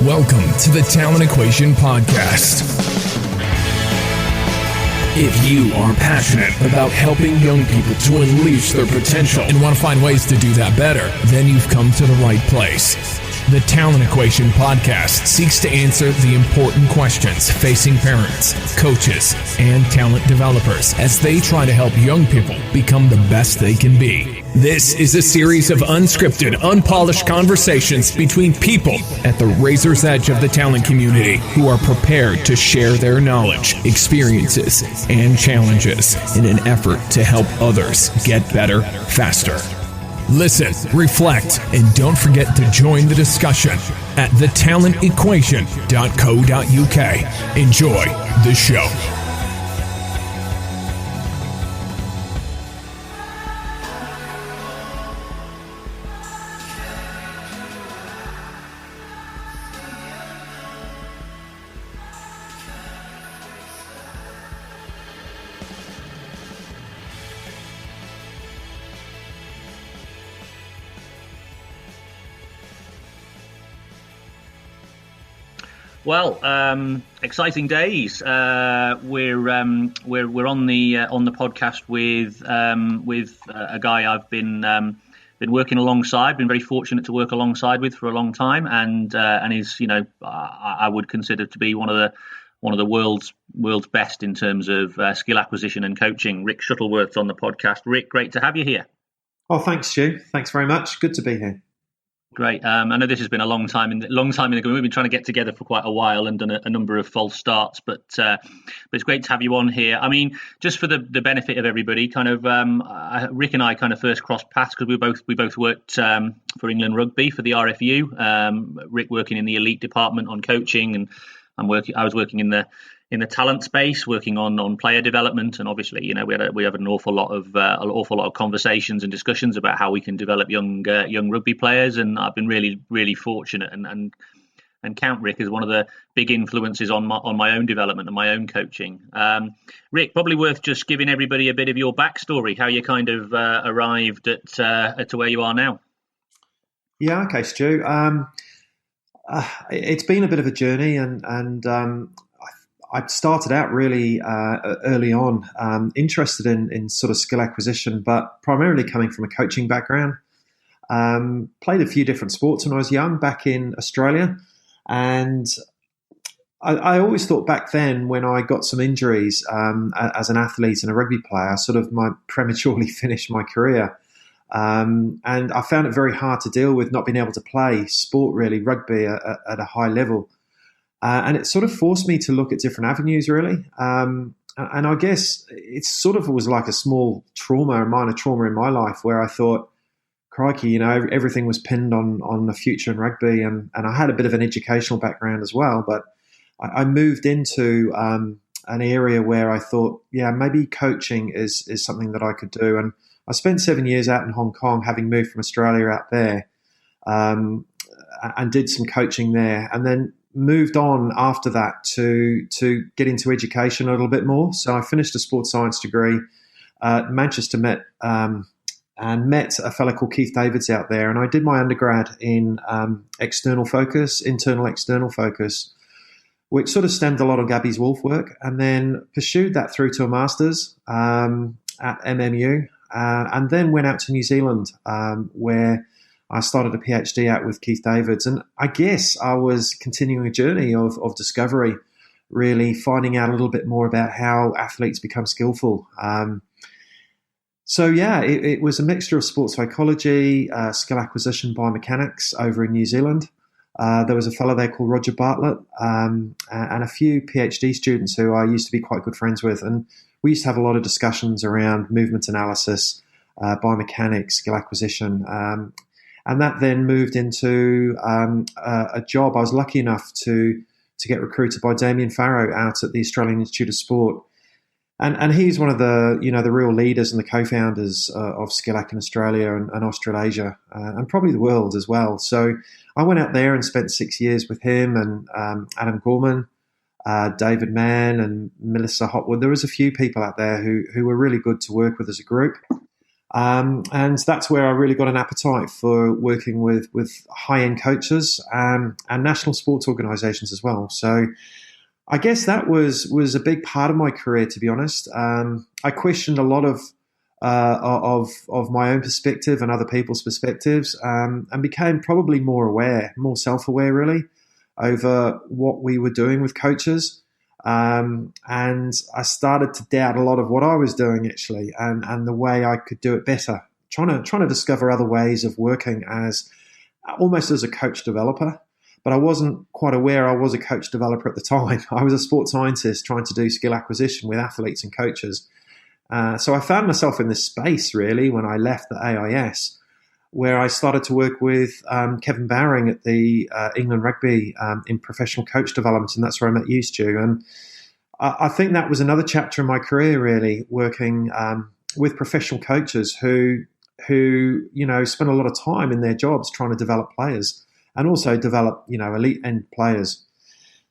Welcome to the Talent Equation Podcast. If you are passionate about helping young people to unleash their potential and want to find ways to do that better, then you've come to the right place. The Talent Equation Podcast seeks to answer the important questions facing parents, coaches, and talent developers as they try to help young people become the best they can be. This is a series of unscripted, unpolished conversations between people at the razor's edge of the talent community who are prepared to share their knowledge, experiences, and challenges in an effort to help others get better faster. Listen, reflect, and don't forget to join the discussion at thetalentequation.co.uk. Enjoy the show. Well, exciting days. We're on the podcast with a guy I've been working alongside. Been very fortunate to work alongside with for a long time, and is I would consider to be one of the world's best in terms of skill acquisition and coaching. Ric Shuttleworth on the podcast. Ric, great to have you here. Oh, thanks, Stu. Thanks very much. Good to be here. Great. I know this has been a long time in the game. We've been trying to get together for quite a while and done a number of false starts, but it's great to have you on here. I mean, just for the benefit of everybody, kind of Ric and I kind of first crossed paths because we both worked for England Rugby for the RFU. Ric working in the elite department on coaching, and I was working in the talent space, working on player development, and obviously, we have an awful lot of conversations and discussions about how we can develop young rugby players. And I've been really, really fortunate and count Ric as one of the big influences on my own development and my own coaching. Ric, probably worth just giving everybody a bit of your backstory, how you kind of arrived at where you are now. Yeah, okay, Stu. It's been a bit of a journey, and I started out really early on, interested in sort of skill acquisition, but primarily coming from a coaching background. Played a few different sports when I was young back in Australia. And I always thought back then when I got some injuries as an athlete and a rugby player, I sort of prematurely finished my career. And I found it very hard to deal with not being able to play sport, really, rugby at a high level. And it sort of forced me to look at different avenues, really. And I guess it sort of was like a small trauma, a minor trauma in my life where I thought, crikey, everything was pinned on the future in rugby. And I had a bit of an educational background as well. But I moved into an area where I thought, yeah, maybe coaching is something that I could do. And I spent 7 years out in Hong Kong, having moved from Australia out there, and did some coaching there. And then moved on after that to get into education a little bit more. So I finished a sports science degree at Manchester Met, and met a fellow called Keith Davids out there. And I did my undergrad in internal external focus, which sort of stemmed a lot of Gabby's Wolf work, and then pursued that through to a master's at MMU, and then went out to New Zealand, where I started a PhD out with Keith Davids. And I guess I was continuing a journey of discovery, really finding out a little bit more about how athletes become skillful. So yeah, it was a mixture of sports psychology, skill acquisition, biomechanics over in New Zealand. There was a fellow there called Roger Bartlett, and a few PhD students who I used to be quite good friends with. And we used to have a lot of discussions around movement analysis, biomechanics, skill acquisition. And that then moved into a job. I was lucky enough to get recruited by Damien Farrow out at the Australian Institute of Sport. And he's one of the real leaders and the co-founders of Skillac in Australia and Australasia, and probably the world as well. So I went out there and spent 6 years with him and Adam Gorman, David Mann and Melissa Hotwood. There was a few people out there who were really good to work with as a group. And that's where I really got an appetite for working with high-end coaches and national sports organisations as well. So I guess that was a big part of my career, to be honest. I questioned a lot of my own perspective and other people's perspectives, and became probably more self-aware, really, over what we were doing with coaches. And I started to doubt a lot of what I was doing, actually, and the way I could do it better. Trying to discover other ways of working almost as a coach developer. But I wasn't quite aware I was a coach developer at the time. I was a sports scientist trying to do skill acquisition with athletes and coaches. So I found myself in this space, really, when I left the AIS, where I started to work with Kevin Bowring at the England Rugby in professional coach development, and that's where I met you, Stu. And I think that was another chapter in my career, really, working with professional coaches who spend a lot of time in their jobs trying to develop players and also develop elite end players.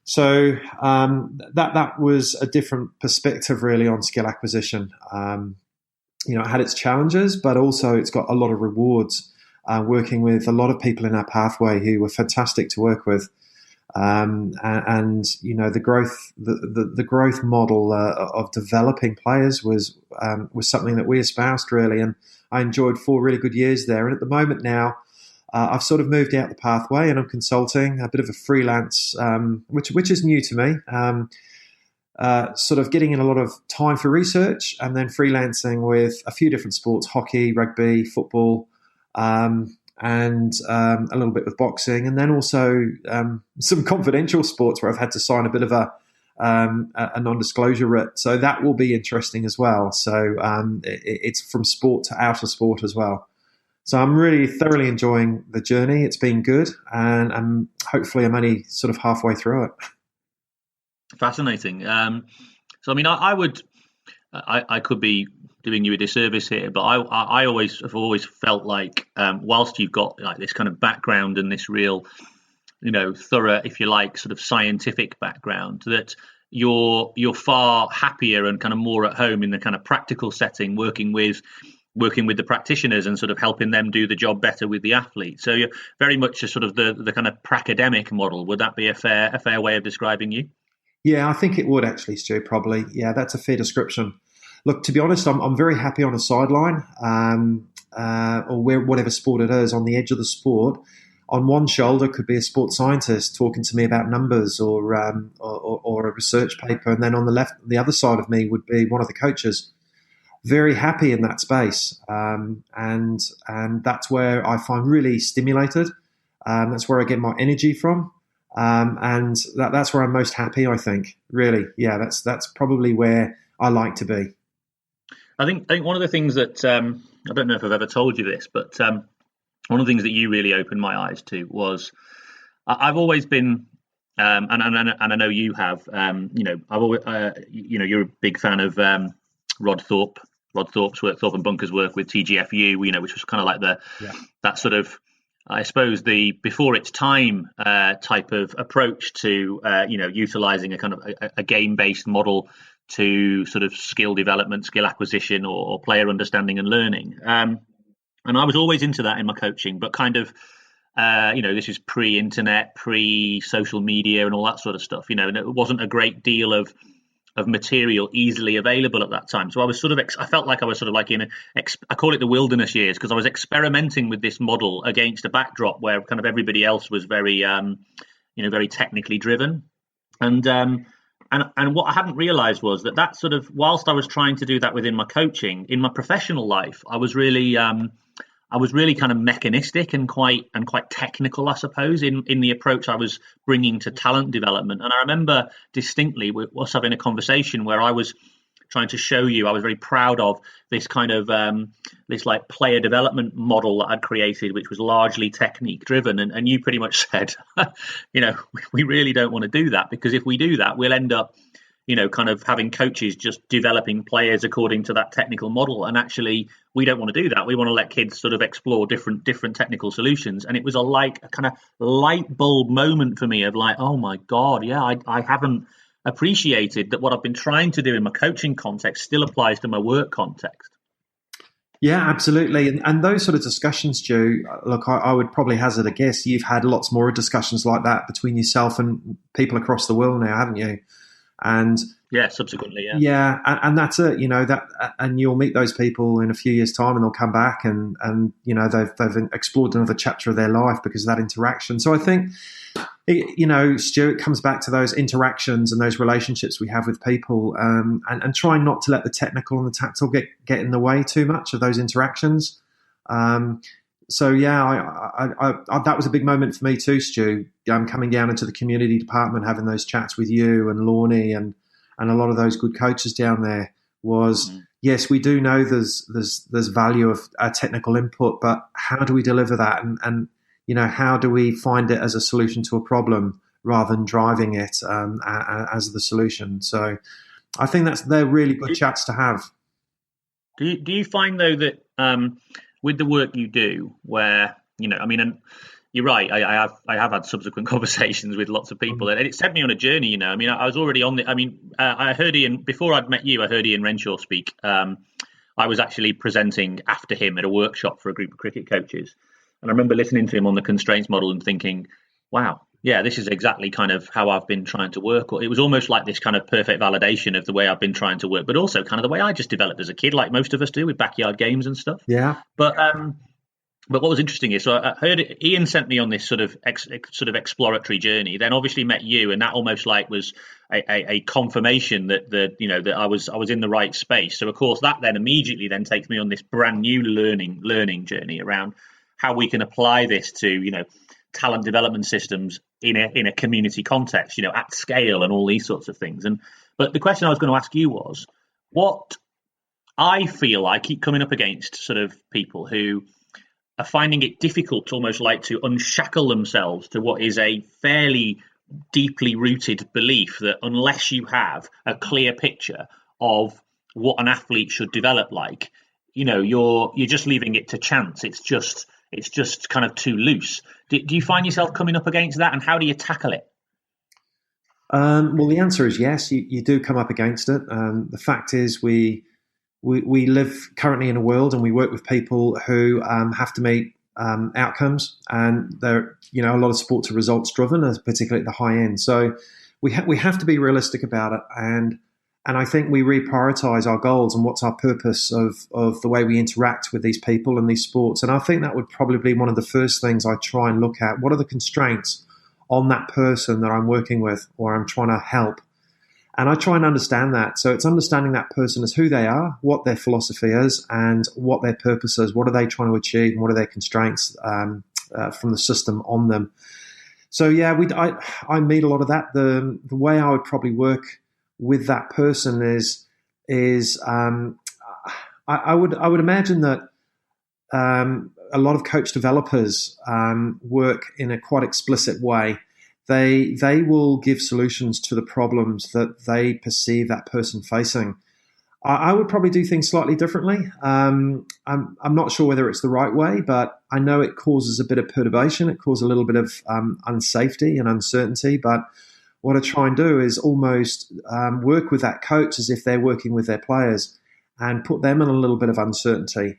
So that was a different perspective, really, on skill acquisition. It had its challenges, but also it's got a lot of rewards. Working with a lot of people in our pathway who were fantastic to work with, and the growth model of developing players was something that we espoused, really, and I enjoyed 4 really good years there. And at the moment now, I've sort of moved out the pathway and I'm consulting, a bit of a freelance, which is new to me. Sort of getting in a lot of time for research and then freelancing with a few different sports: hockey, rugby, football. And a little bit with boxing, and then also some confidential sports where I've had to sign a bit of a non-disclosure writ. So that will be interesting as well. So it's from sport to outer sport as well. So I'm really thoroughly enjoying the journey. It's been good, and hopefully I'm only sort of halfway through it. Fascinating. So I mean, I could be doing you a disservice here, but I have always felt like whilst you've got like this kind of background and this real, thorough, if you like, sort of scientific background, that you're far happier and kind of more at home in the kind of practical setting, working with the practitioners and sort of helping them do the job better with the athletes. So you're very much a sort of the kind of pracademic model. Would that be a fair way of describing you? Yeah, I think it would actually, Stu, probably. Yeah, that's a fair description. Look, to be honest, I'm very happy on a sideline or whatever sport it is, on the edge of the sport. On one shoulder could be a sports scientist talking to me about numbers or a research paper, and then on the other side of me would be one of the coaches. Very happy in that space, and that's where I find really stimulated. That's where I get my energy from. And that's where I'm most happy, I think, really. Yeah, that's probably where I like to be. I think one of the things that I don't know if I've ever told you this, but one of the things that you really opened my eyes to was I've always been, and I know you have, I've always, you're a big fan of Rod Thorpe's work, Thorpe and Bunker's work with TGFU, which was kind of like that sort of, I suppose, the before its time type of approach to utilizing a kind of a game-based model to sort of skill development, skill acquisition, or player understanding and learning. And I was always into that in my coaching, but kind of, this is pre-internet, pre-social media and all that sort of stuff, and it wasn't a great deal of material easily available at that time. So I was sort of, I felt like I was sort of like I call it the wilderness years, because I was experimenting with this model against a backdrop where kind of everybody else was very, very technically driven. And what I hadn't realized was that sort of, whilst I was trying to do that within my coaching, in my professional life, I was really kind of mechanistic and quite technical, I suppose, in the approach I was bringing to talent development. And I remember distinctly us having a conversation where I was trying to show you I was very proud of this kind of this like player development model that I'd created, which was largely technique driven. And you pretty much said, we really don't want to do that, because if we do that, we'll end up, kind of having coaches just developing players according to that technical model. And actually, we don't want to do that. We want to let kids sort of explore different technical solutions. And it was a kind of light bulb moment for me of like, oh my God, yeah, I haven't appreciated that what I've been trying to do in my coaching context still applies to my work context. Yeah, absolutely. And those sort of discussions, Stu, look, I would probably hazard a guess you've had lots more discussions like that between yourself and people across the world now, haven't you? And yeah, subsequently, yeah. Yeah, and that's it. And you'll meet those people in a few years' time, and they'll come back, and they've explored another chapter of their life because of that interaction. So I think, Stu, it comes back to those interactions and those relationships we have with people, and trying not to let the technical and the tactile get in the way too much of those interactions. So yeah, I that was a big moment for me too, Stu. Coming down into the community department, having those chats with you and Lorne and a lot of those good coaches down there was, yes, we do know there's value of technical input, but how do we deliver that? And how do we find it as a solution to a problem rather than driving it as the solution? So I think they're really good chats to have. Do you find though that with the work you do, where and you're right, I have had subsequent conversations with lots of people, and it sent me on a journey. I was already on I heard Ian before I'd met you. I heard Ian Renshaw speak. I was actually presenting after him at a workshop for a group of cricket coaches, and I remember listening to him on the constraints model and thinking, wow, yeah, this is exactly kind of how I've been trying to work. It was almost like this kind of perfect validation of the way I've been trying to work, but also kind of the way I just developed as a kid, like most of us do with backyard games and stuff. Yeah. But what was interesting is, so I heard Ian sent me on this sort of exploratory journey. Then obviously met you, and that almost like was a confirmation that that I was in the right space. So of course that then immediately then takes me on this brand new learning journey around how we can apply this to talent development systems in a community context, at scale and all these sorts of things. But the question I was going to ask you was, what I feel I keep coming up against sort of people who are finding it difficult almost like to unshackle themselves to what is a fairly deeply rooted belief that unless you have a clear picture of what an athlete should develop like, you're just leaving it to chance. It's just kind of too loose. Do you find yourself coming up against that, and how do you tackle it? Well, the answer is yes. You do come up against it. The fact is we live currently in a world, and we work with people who have to meet outcomes, and they're a lot of sports are results driven, particularly at the high end. So we have to be realistic about it, and I think we reprioritize our goals and what's our purpose of the way we interact with these people and these sports. And I think that would probably be one of the first things I try and look at. What are the constraints on that person that I'm working with or I'm trying to help? And I try and understand that. So it's understanding that person as who they are, what their philosophy is, and what their purpose is. What are they trying to achieve, and what are their constraints from the system on them? So yeah, I meet a lot of that. The way I would probably work with that person is I would imagine that a lot of coach developers work in a quite explicit way. They will give solutions to the problems that they perceive that person facing. I would probably do things slightly differently. I'm not sure whether it's the right way, but I know it causes a bit of perturbation. It causes a little bit of unsafety and uncertainty. But what I try and do is almost work with that coach as if they're working with their players and put them in a little bit of uncertainty,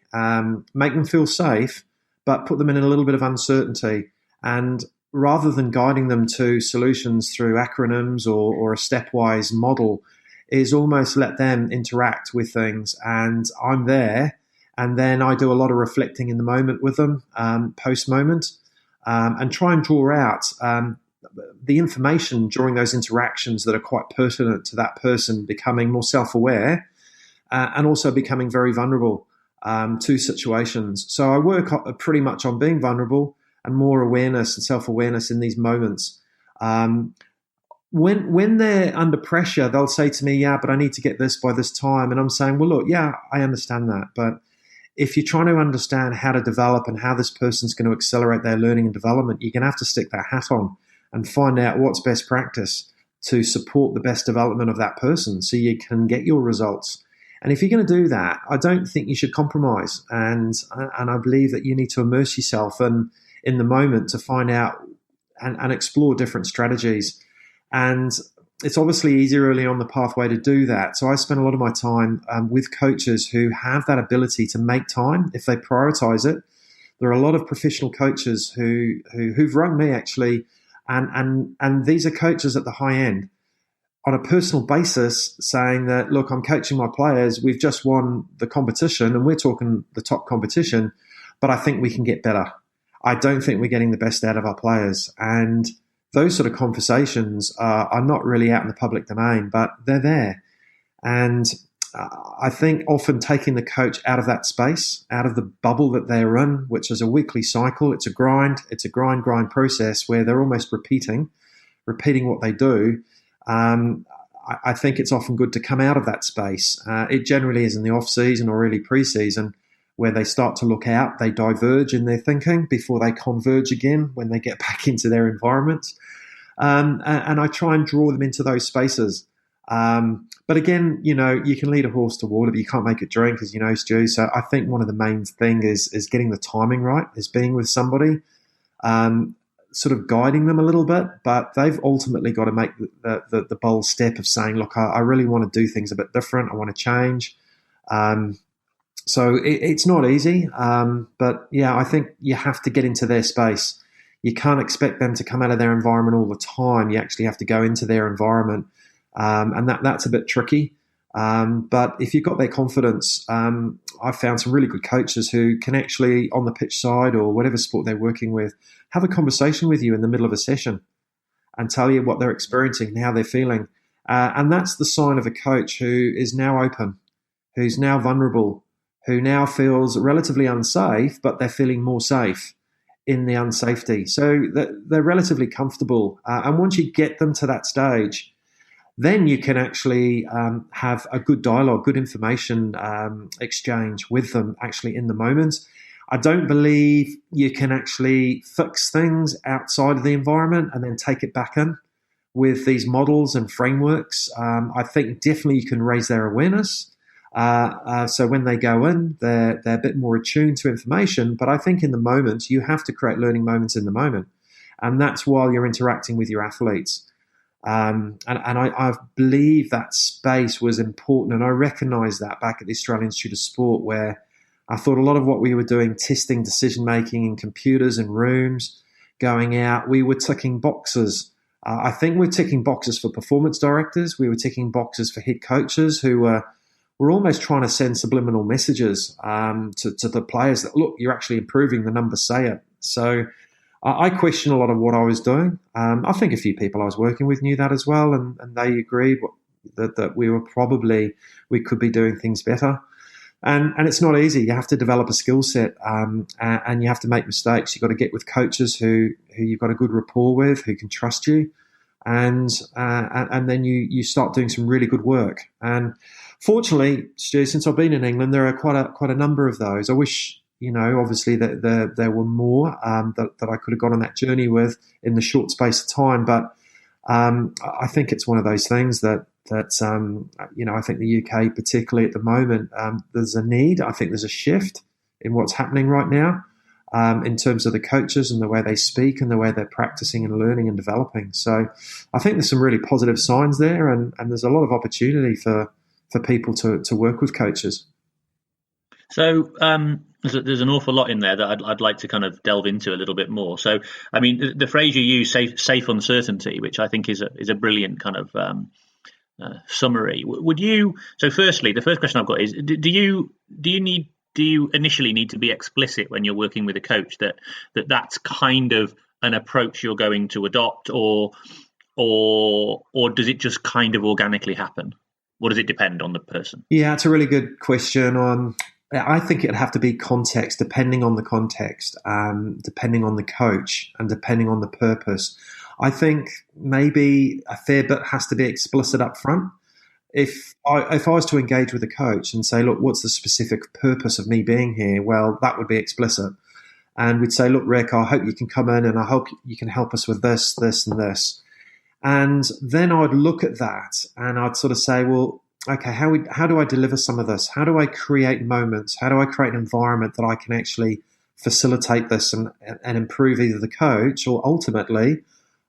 make them feel safe, but put them in a little bit of uncertainty. And rather than guiding them to solutions through acronyms or a stepwise model, is almost let them interact with things. And I'm there, and then I do a lot of reflecting in the moment with them, post-moment, and try and draw out the information during those interactions that are quite pertinent to that person becoming more self-aware and also becoming very vulnerable to situations. So I work pretty much on being vulnerable and more awareness and self-awareness in these moments. When they're under pressure, they'll say to me, yeah, but I need to get this by this time. And I'm saying, well, look, yeah, I understand that. But if you're trying to understand how to develop and how this person's going to accelerate their learning and development, you're going to have to stick that hat on and find out what's best practice to support the best development of that person so you can get your results. And if you're going to do that, I don't think you should compromise. And I believe that you need to immerse yourself in the moment to find out and explore different strategies. And it's obviously easier early on the pathway to do that. So I spend a lot of my time with coaches who have that ability to make time if they prioritize it. There are a lot of professional coaches who've rung me actually, and these are coaches at the high end on a personal basis saying that, look, I'm coaching my players. We've just won the competition and we're talking the top competition, but I think we can get better. I don't think we're getting the best out of our players. And those sort of conversations are not really out in the public domain, but they're there. And I think often taking the coach out of that space, out of the bubble that they're in, which is a weekly cycle, it's a grind process where they're almost repeating what they do. I think it's often good to come out of that space. It generally is in the off season or early pre-season where they start to look out, they diverge in their thinking before they converge again when they get back into their environments. And I try and draw them into those spaces. But again, you can lead a horse to water, but you can't make it drink, as you know, Stu. So I think one of the main thing is getting the timing right, is being with somebody, sort of guiding them a little bit, but they've ultimately got to make the bold step of saying, look, I really want to do things a bit different. I want to change. So it's not easy, but yeah, I think you have to get into their space. You can't expect them to come out of their environment all the time. You actually have to go into their environment, and that's a bit tricky. But if you've got their confidence, I've found some really good coaches who can actually, on the pitch side or whatever sport they're working with, have a conversation with you in the middle of a session and tell you what they're experiencing and how they're feeling. And that's the sign of a coach who is now open, who's now vulnerable, who now feels relatively unsafe, but they're feeling more safe in the unsafety. So they're relatively comfortable. And once you get them to that stage, then you can actually have a good dialogue, good information exchange with them actually in the moment. I don't believe you can actually fix things outside of the environment and then take it back in with these models and frameworks. I think definitely you can raise their awareness. So when they go in, they're a bit more attuned to information. But I think in the moment, you have to create learning moments in the moment. And that's while you're interacting with your athletes. And I believe that space was important. And I recognised that back at the Australian Institute of Sport, where I thought a lot of what we were doing, testing decision-making in computers and rooms, going out, we were ticking boxes. I think we're ticking boxes for performance directors. We were ticking boxes for head coaches who were almost trying to send subliminal messages to the players that, look, you're actually improving, the numbers say it. So I question a lot of what I was doing. I think a few people I was working with knew that as well, and they agreed that we could be doing things better. And it's not easy. You have to develop a skill set, and you have to make mistakes. You've got to get with coaches who you've got a good rapport with, who can trust you, and then you start doing some really good work. And fortunately, Stu, since I've been in England, there are quite a number of those. I wish, obviously that there were more that I could have gone on that journey with in the short space of time. But I think it's one of those things that I think the UK, particularly at the moment, there's a need. I think there's a shift in what's happening right now in terms of the coaches and the way they speak and the way they're practicing and learning and developing. So I think there's some really positive signs there, and there's a lot of opportunity for people to work with coaches. So there's an awful lot in there that I'd like to kind of delve into a little bit more. So, I mean, the phrase you use, safe uncertainty, which I think is a brilliant kind of summary. Would you? So, firstly, the first question I've got is: do you initially need to be explicit when you're working with a coach that's kind of an approach you're going to adopt, or does it just kind of organically happen? Or does it depend on the person? Yeah, it's a really good question. I think it'd have to be context, depending on the context, depending on the coach, and depending on the purpose. I think maybe a fair bit has to be explicit up front. If I was to engage with a coach and say, look, what's the specific purpose of me being here? Well, that would be explicit. And we'd say, look, Rick, I hope you can come in and I hope you can help us with this, this, and this. And then I'd look at that and I'd sort of say, well, okay, how do I deliver some of this? How do I create moments? How do I create an environment that I can actually facilitate this and improve either the coach or ultimately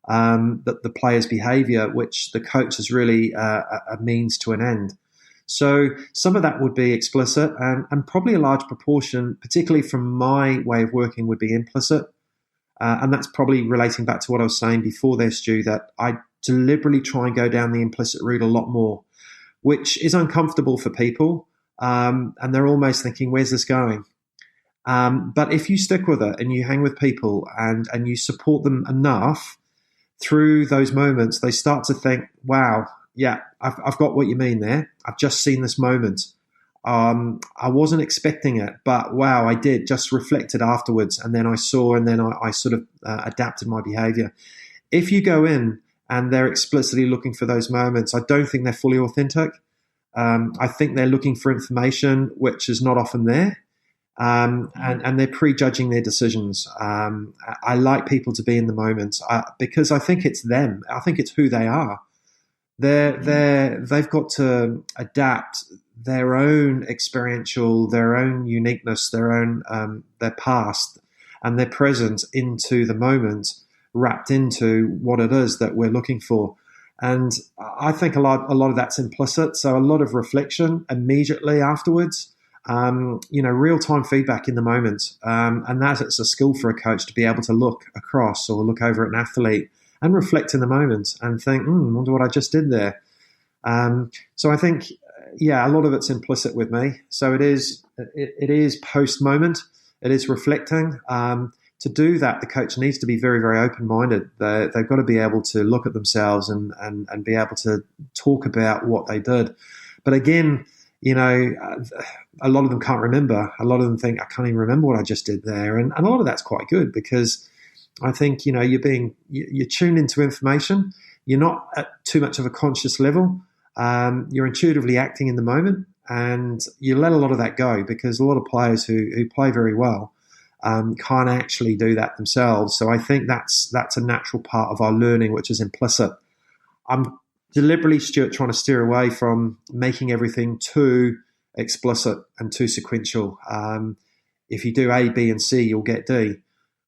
the player's behaviour, which the coach is really a means to an end. So some of that would be explicit, and probably a large proportion, particularly from my way of working, would be implicit. And that's probably relating back to what I was saying before there, Stu, that I deliberately try and go down the implicit route a lot more, which is uncomfortable for people. And they're almost thinking, where's this going? But if you stick with it and you hang with people and you support them enough through those moments, they start to think, wow, yeah, I've got what you mean there. I've just seen this moment. I wasn't expecting it, but wow, I did. Just reflected afterwards, and then I saw, and then I sort of adapted my behaviour. If you go in and they're explicitly looking for those moments, I don't think they're fully authentic. I think they're looking for information which is not often there, and they're prejudging their decisions. I like people to be in the moment because I think it's them. I think it's who they are. They've got to adapt their own experiential, their own uniqueness, their past and their present into the moment, wrapped into what it is that we're looking for. And I think a lot of that's implicit. So a lot of reflection immediately afterwards, real-time feedback in the moment. And that it's a skill for a coach to be able to look across or look over at an athlete and reflect in the moment and think, wonder what I just did there. So I think, a lot of it's implicit with me. So it is post-moment. It is reflecting. To do that, the coach needs to be very, very open-minded. They've got to be able to look at themselves and be able to talk about what they did. But again, a lot of them can't remember. A lot of them think, I can't even remember what I just did there. And a lot of that's quite good because I think, you're tuned into information. You're not at too much of a conscious level. You're intuitively acting in the moment, and you let a lot of that go because a lot of players who play very well can't actually do that themselves. So I think that's a natural part of our learning, which is implicit. I'm deliberately, Stuart, trying to steer away from making everything too explicit and too sequential. If you do A, B, and C, you'll get D.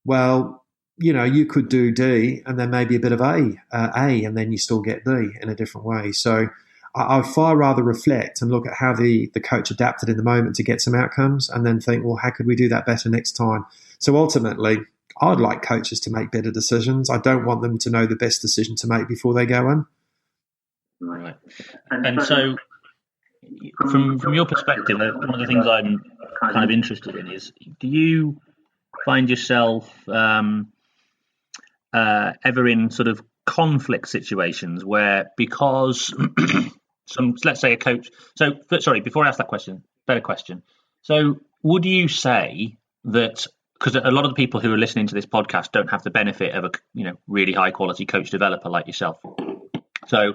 Well, you could do D and then maybe a bit of A, and then you still get D in a different way. So I'd far rather reflect and look at how the coach adapted in the moment to get some outcomes and then think, well, how could we do that better next time? So ultimately, I'd like coaches to make better decisions. I don't want them to know the best decision to make before they go in. Right. And so from your perspective, one of the things I'm kind of interested in is, do you find yourself ever in sort of conflict situations where, because let's say a coach, before I ask that question, better question. So would you say that, because a lot of the people who are listening to this podcast don't have the benefit of a really high quality coach developer like yourself, so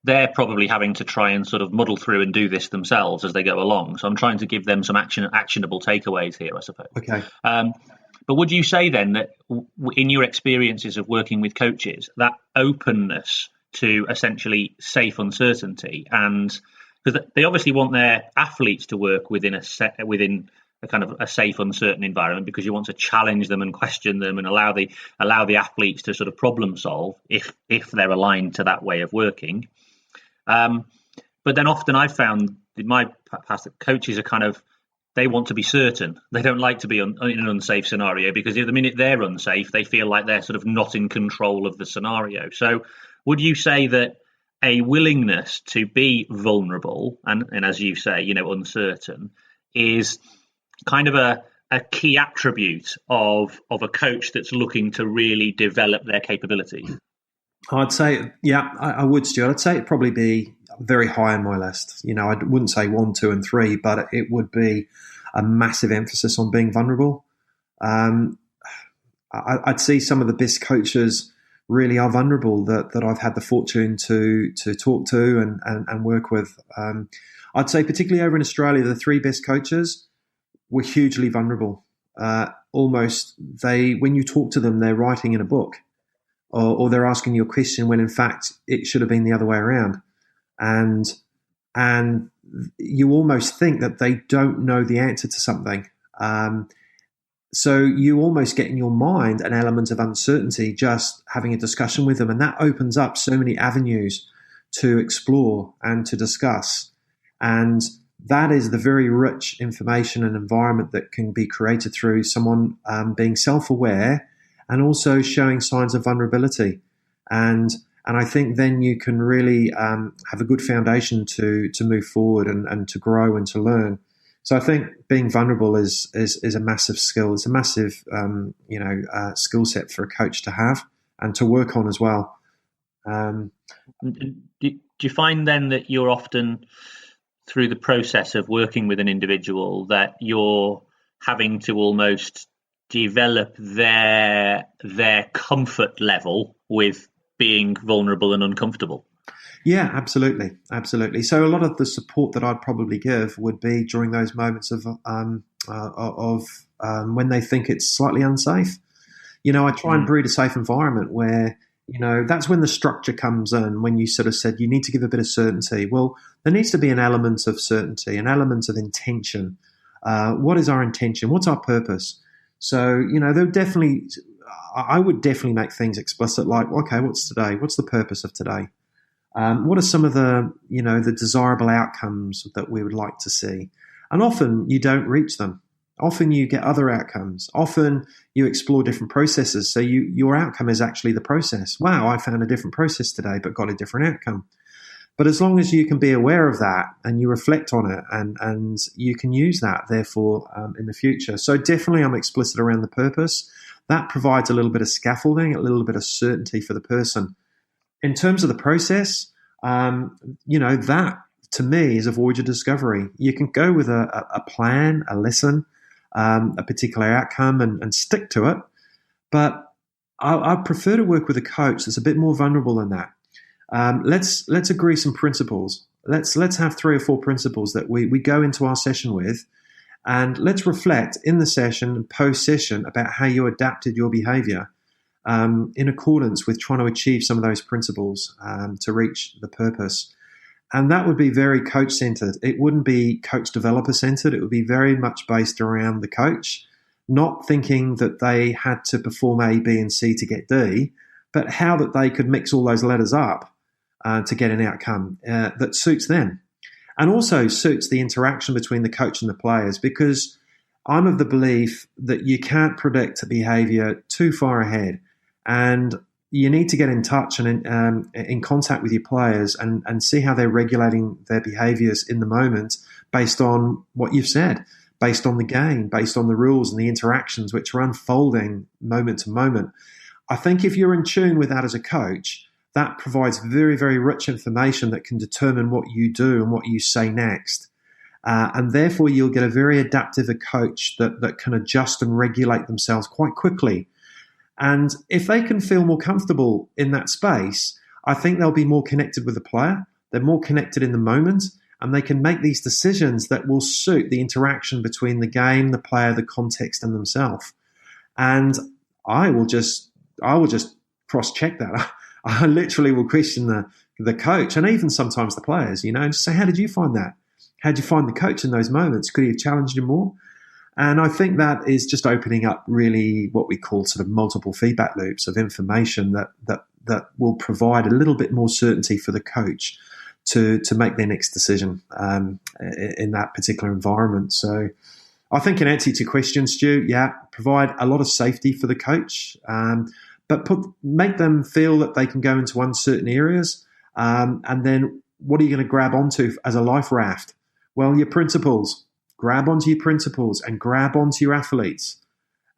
they're probably having to try and sort of muddle through and do this themselves as they go along. So I'm trying to give them some actionable takeaways here, I suppose. Okay. But would you say then that in your experiences of working with coaches, that openness to essentially safe uncertainty, and because they obviously want their athletes to work within a kind of a safe, uncertain environment, because you want to challenge them and question them and allow the athletes to sort of problem solve if they're aligned to that way of working. But then often I've found in my past that coaches are kind of, they want to be certain. They don't like to be in an unsafe scenario, because the minute they're unsafe, they feel like they're sort of not in control of the scenario. So would you say that a willingness to be vulnerable and as you say, uncertain, is kind of a key attribute of a coach that's looking to really develop their capabilities? I'd say, I would, Stuart. I'd say it'd probably be very high on my list. I wouldn't say 1, 2, and 3, but it would be a massive emphasis on being vulnerable. I'd see some of the best coaches really are vulnerable that I've had the fortune to talk to and work with. I'd say particularly over in Australia, the 3 best coaches were hugely vulnerable. When you talk to them, they're writing in a book. Or they're asking you a question when in fact it should have been the other way around, and you almost think that they don't know the answer to something, So you almost get in your mind an element of uncertainty just having a discussion with them, and that opens up so many avenues to explore and to discuss. And that is the very rich information and environment that can be created through someone being self-aware and also showing signs of vulnerability. And I think then you can really have a good foundation to move forward and to grow and to learn. So I think being vulnerable is a massive skill. It's a massive skill set for a coach to have and to work on as well. Do you find then that you're often, through the process of working with an individual, that you're having to almost develop their comfort level with being vulnerable and uncomfortable? Yeah, absolutely. So a lot of the support that I'd probably give would be during those moments of when they think it's slightly unsafe. I try and breed a safe environment where, that's when the structure comes in, when you sort of said you need to give a bit of certainty. Well, there needs to be an element of certainty, an element of intention. What is our intention? What's our purpose? So, I would definitely make things explicit, like, okay, what's today? What's the purpose of today? What are some of the desirable outcomes that we would like to see? And often you don't reach them. Often you get other outcomes. Often you explore different processes. So your outcome is actually the process. Wow, I found a different process today, but got a different outcome. But as long as you can be aware of that and you reflect on it and you can use that, therefore, in the future. So definitely I'm explicit around the purpose. That provides a little bit of scaffolding, a little bit of certainty for the person. In terms of the process, that to me is a voyage of discovery. You can go with a plan, a lesson, a particular outcome and stick to it. But I prefer to work with a coach that's a bit more vulnerable than that. Let's agree some principles. Let's have 3 or 4 principles that we go into our session with, and let's reflect in the session and post-session about how you adapted your behavior in accordance with trying to achieve some of those principles to reach the purpose. And that would be very coach-centered. It wouldn't be coach-developer-centered. It would be very much based around the coach, not thinking that they had to perform A, B, and C to get D, but how that they could mix all those letters up to get an outcome that suits them. And also suits the interaction between the coach and the players, because I'm of the belief that you can't predict behavior too far ahead. And you need to get in touch and in contact with your players and see how they're regulating their behaviors in the moment based on what you've said, based on the game, based on the rules and the interactions which are unfolding moment to moment. I think if you're in tune with that as a coach, that provides very, very rich information that can determine what you do and what you say next. And therefore, you'll get a very adaptive coach that can adjust and regulate themselves quite quickly. And if they can feel more comfortable in that space, I think they'll be more connected with the player. They're more connected in the moment, and they can make these decisions that will suit the interaction between the game, the player, the context, and themselves. And I will just cross-check that. I literally will question the coach and even sometimes the players, and just say, how did you find that? How did you find the coach in those moments? Could he have challenged you more? And I think that is just opening up really what we call sort of multiple feedback loops of information that will provide a little bit more certainty for the coach to make their next decision in that particular environment. So I think in answer to your question, Stu, provide a lot of safety for the coach, but make them feel that they can go into uncertain areas. And then what are you going to grab onto as a life raft? Well, your principles. Grab onto your principles and grab onto your athletes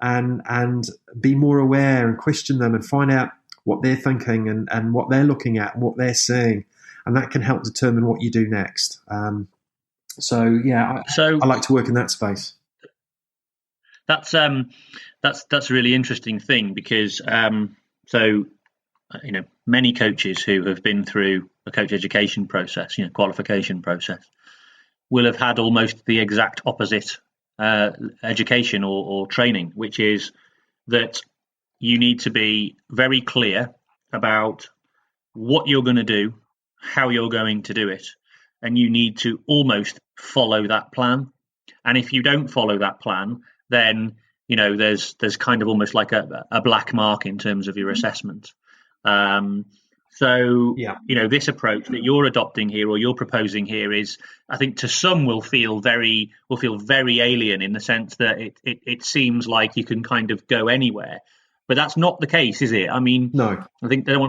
and be more aware and question them and find out what they're thinking and what they're looking at and what they're seeing. And that can help determine what you do next. I like to work in that space. That's a really interesting thing because many coaches who have been through a coach education process, qualification process, will have had almost the exact opposite education or training, which is that you need to be very clear about what you're going to do, how you're going to do it, and you need to almost follow that plan. And if you don't follow that plan, then there's kind of almost like a black mark in terms of your assessment. So, this approach that you're adopting here or you're proposing here is, I think, to some will feel very alien in the sense that it seems like you can kind of go anywhere, but that's not the case, is it? I mean, no. I think they don't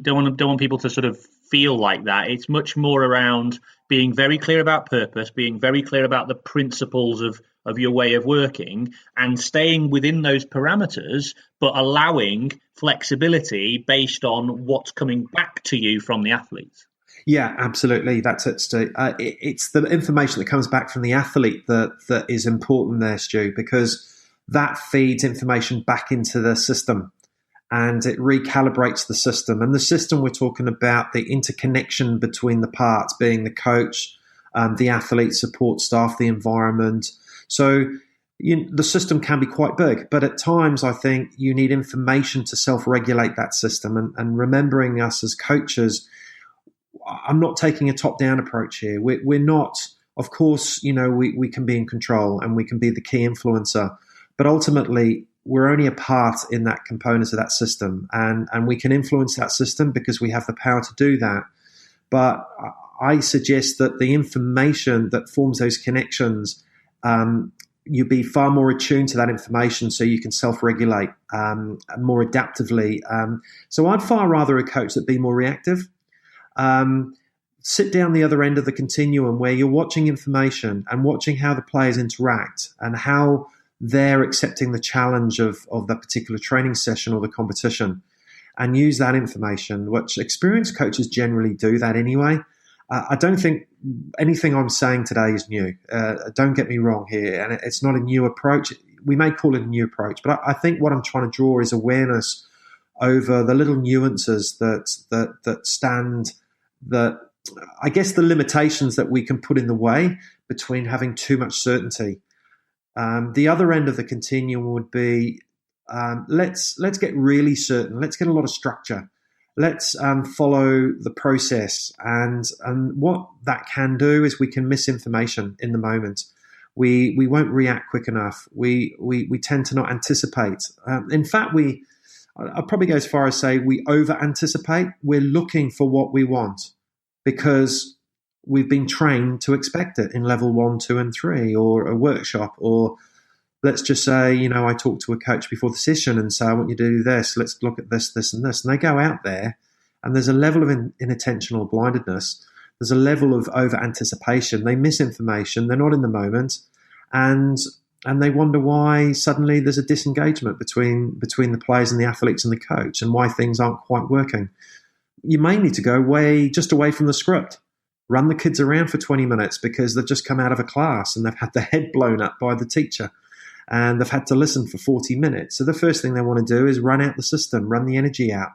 want people to sort of feel like that. It's much more around being very clear about purpose, being very clear about the principles of your way of working, and staying within those parameters, but allowing flexibility based on what's coming back to you from the athletes. Yeah, absolutely. That's it, Stu. It's the information that comes back from the athlete that is important there, Stu, because that feeds information back into the system and it recalibrates the system. And the system, we're talking about the interconnection between the parts, being the coach, the athlete, support staff, the environment. So the system can be quite big, but at times I think you need information to self-regulate that system. And remembering us as coaches, I'm not taking a top-down approach here. We're not, of course, we can be in control and we can be the key influencer, but ultimately we're only a part in that component of that system, and we can influence that system because we have the power to do that. But I suggest that the information that forms those connections, you be far more attuned to that information so you can self-regulate more adaptively. So I'd far rather a coach that be more reactive. Sit down the other end of the continuum where you're watching information and watching how the players interact and how they're accepting the challenge of that particular training session or the competition, and use that information, which experienced coaches generally do that anyway. I don't think anything I'm saying today is new. Don't get me wrong here. And it's not a new approach. We may call it a new approach, but I think what I'm trying to draw is awareness over the little nuances that stand, I guess the limitations that we can put in the way between having too much certainty. The other end of the continuum would be, let's get really certain. Let's get a lot of structure. Let's follow the process. And what that can do is we can miss information in the moment. We won't react quick enough. We tend to not anticipate. In fact, I'll probably go as far as say we over-anticipate. We're looking for what we want because we've been trained to expect it in level 1, 2, and 3, or a workshop, or let's just say, I talk to a coach before the session and say, I want you to do this. Let's look at this, this, and this. And they go out there and there's a level of inattentional blindedness. There's a level of over-anticipation. They miss information. They're not in the moment. And they wonder why suddenly there's a disengagement between the players and the athletes and the coach, and why things aren't quite working. You may need to go just away from the script. Run the kids around for 20 minutes because they've just come out of a class and they've had their head blown up by the teacher and they've had to listen for 40 minutes. So the first thing they want to do is run out the system, run the energy out.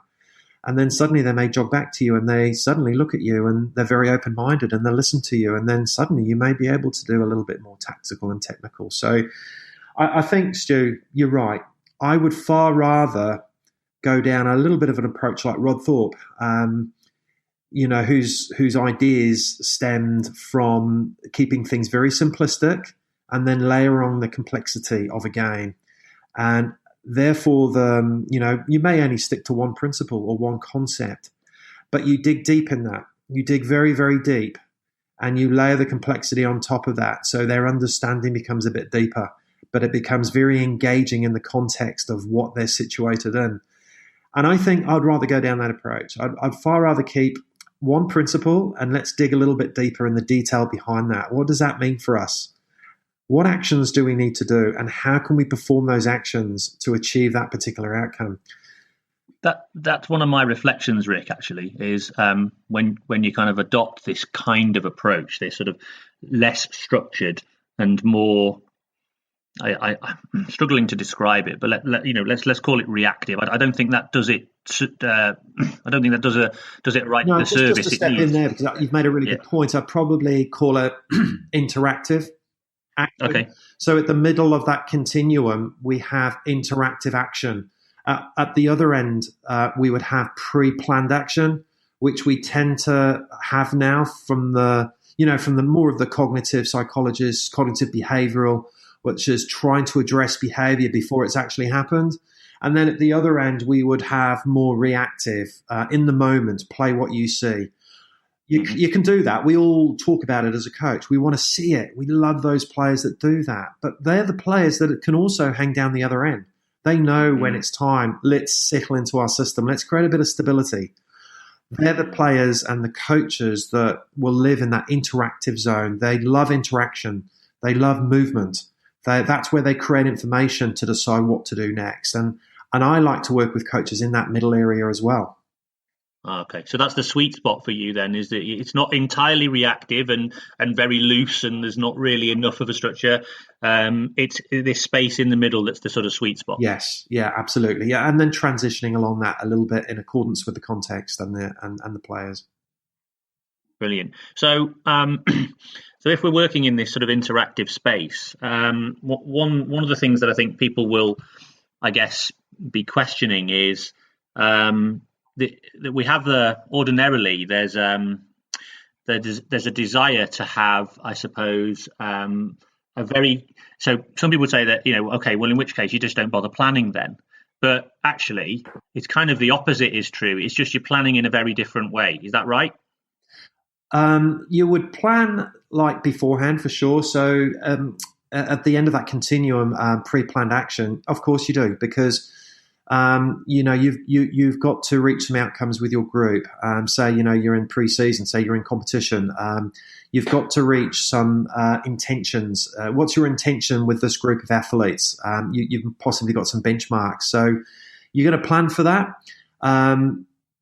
And then suddenly they may jog back to you and they suddenly look at you and they're very open-minded and they'll listen to you. And then suddenly you may be able to do a little bit more tactical and technical. So I think, Stu, you're right. I would far rather go down a little bit of an approach like Rod Thorpe, whose ideas stemmed from keeping things very simplistic and then layer on the complexity of a game. And therefore, you may only stick to one principle or one concept, but you dig deep in that. You dig very, very deep, and you layer the complexity on top of that. So their understanding becomes a bit deeper, but it becomes very engaging in the context of what they're situated in. And I think I'd rather go down that approach. I'd far rather keep one principle and let's dig a little bit deeper in the detail behind that. What does that mean for us? What actions do we need to do, and how can we perform those actions to achieve that particular outcome? That's one of my reflections, Rick, actually, is when you kind of adopt this kind of approach, this sort of less structured and more, I'm struggling to describe it, but let's call it reactive. I don't think that does it. I don't think that does it right. No, the service just to step in there, because you've made a really good point. I'd probably call it interactive. Action. Okay. So at the middle of that continuum, we have interactive action. At the other end, we would have pre-planned action, which we tend to have now from the more of the cognitive psychologists, cognitive behavioral, which is trying to address behavior before it's actually happened. And then at the other end, we would have more reactive, in the moment, play what you see. You can do that. We all talk about it as a coach. We want to see it. We love those players that do that. But they're the players that can also hang down the other end. They know when it's time, let's settle into our system. Let's create a bit of stability. They're the players and the coaches that will live in that interactive zone. They love interaction. They love movement. That's where they create information to decide what to do next. And I like to work with coaches in that middle area as well. Okay, so that's the sweet spot for you then, is that it's not entirely reactive and very loose, and there's not really enough of a structure. It's this space in the middle that's the sort of sweet spot. Yes, yeah, absolutely, yeah, and then transitioning along that a little bit in accordance with the context and the players. Brilliant. So, so if we're working in this sort of interactive space, one of the things that I think people will, I guess, be questioning is. That we have ordinarily there's a desire to have, I suppose, so some people would say that, okay, well, in which case you just don't bother planning then. But actually, it's kind of the opposite is true. It's just you're planning in a very different way. Is that right? You would plan like beforehand for sure. So at the end of that continuum, pre-planned action, of course you do, because you've got to reach some outcomes with your group. Say, you're in pre-season, say you're in competition. You've got to reach some intentions. What's your intention with this group of athletes? You've possibly got some benchmarks. So you're going to plan for that.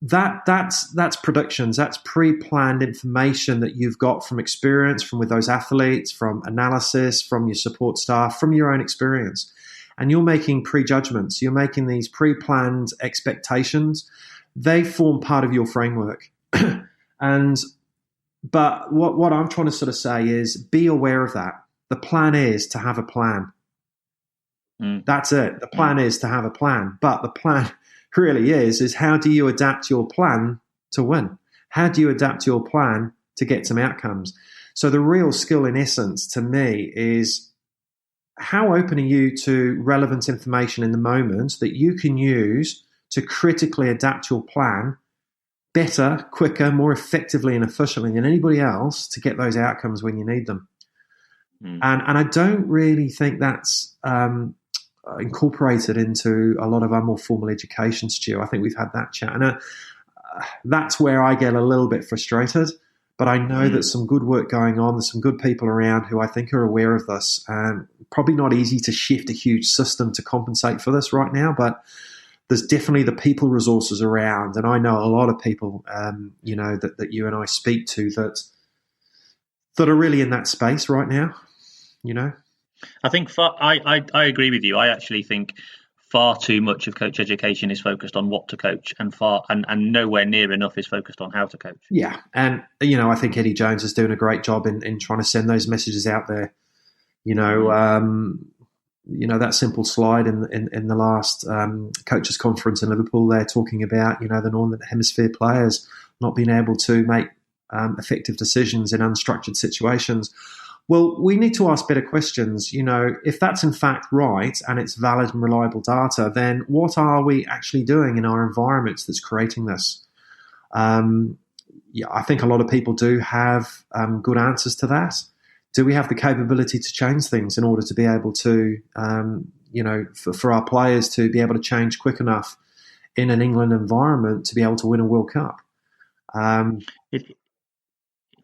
That's predictions. That's pre-planned information that you've got from experience, from with those athletes, from analysis, from your support staff, from your own experience. And you're making prejudgments. You're making these pre-planned expectations. They form part of your framework. But what I'm trying to sort of say is be aware of that. The plan is to have a plan. That's it. The plan is to have a plan. But the plan really is how do you adapt your plan to win? How do you adapt your plan to get some outcomes? So the real skill in essence to me is how open are you to relevant information in the moment that you can use to critically adapt your plan better, quicker, more effectively and efficiently than anybody else to get those outcomes when you need them. And I don't really think that's incorporated into a lot of our more formal education, Stu. I think we've had that chat. And that's where I get a little bit frustrated. But I know there's some good work going on. There's some good people around who I think are aware of this. And probably not easy to shift a huge system to compensate for this right now, but there's definitely the people resources around. And I know a lot of people, that you and I speak to that are really in that space right now, I think I agree with you. I actually think far too much of coach education is focused on what to coach, and nowhere near enough is focused on how to coach. Yeah, and I think Eddie Jones is doing a great job in trying to send those messages out there. That simple slide in the last coaches conference in Liverpool, they're talking about the Northern Hemisphere players not being able to make effective decisions in unstructured situations. Well, we need to ask better questions. If that's in fact right and it's valid and reliable data, then what are we actually doing in our environments that's creating this? I think a lot of people do have good answers to that. Do we have the capability to change things in order to be able to, for our players to be able to change quick enough in an England environment to be able to win a World Cup?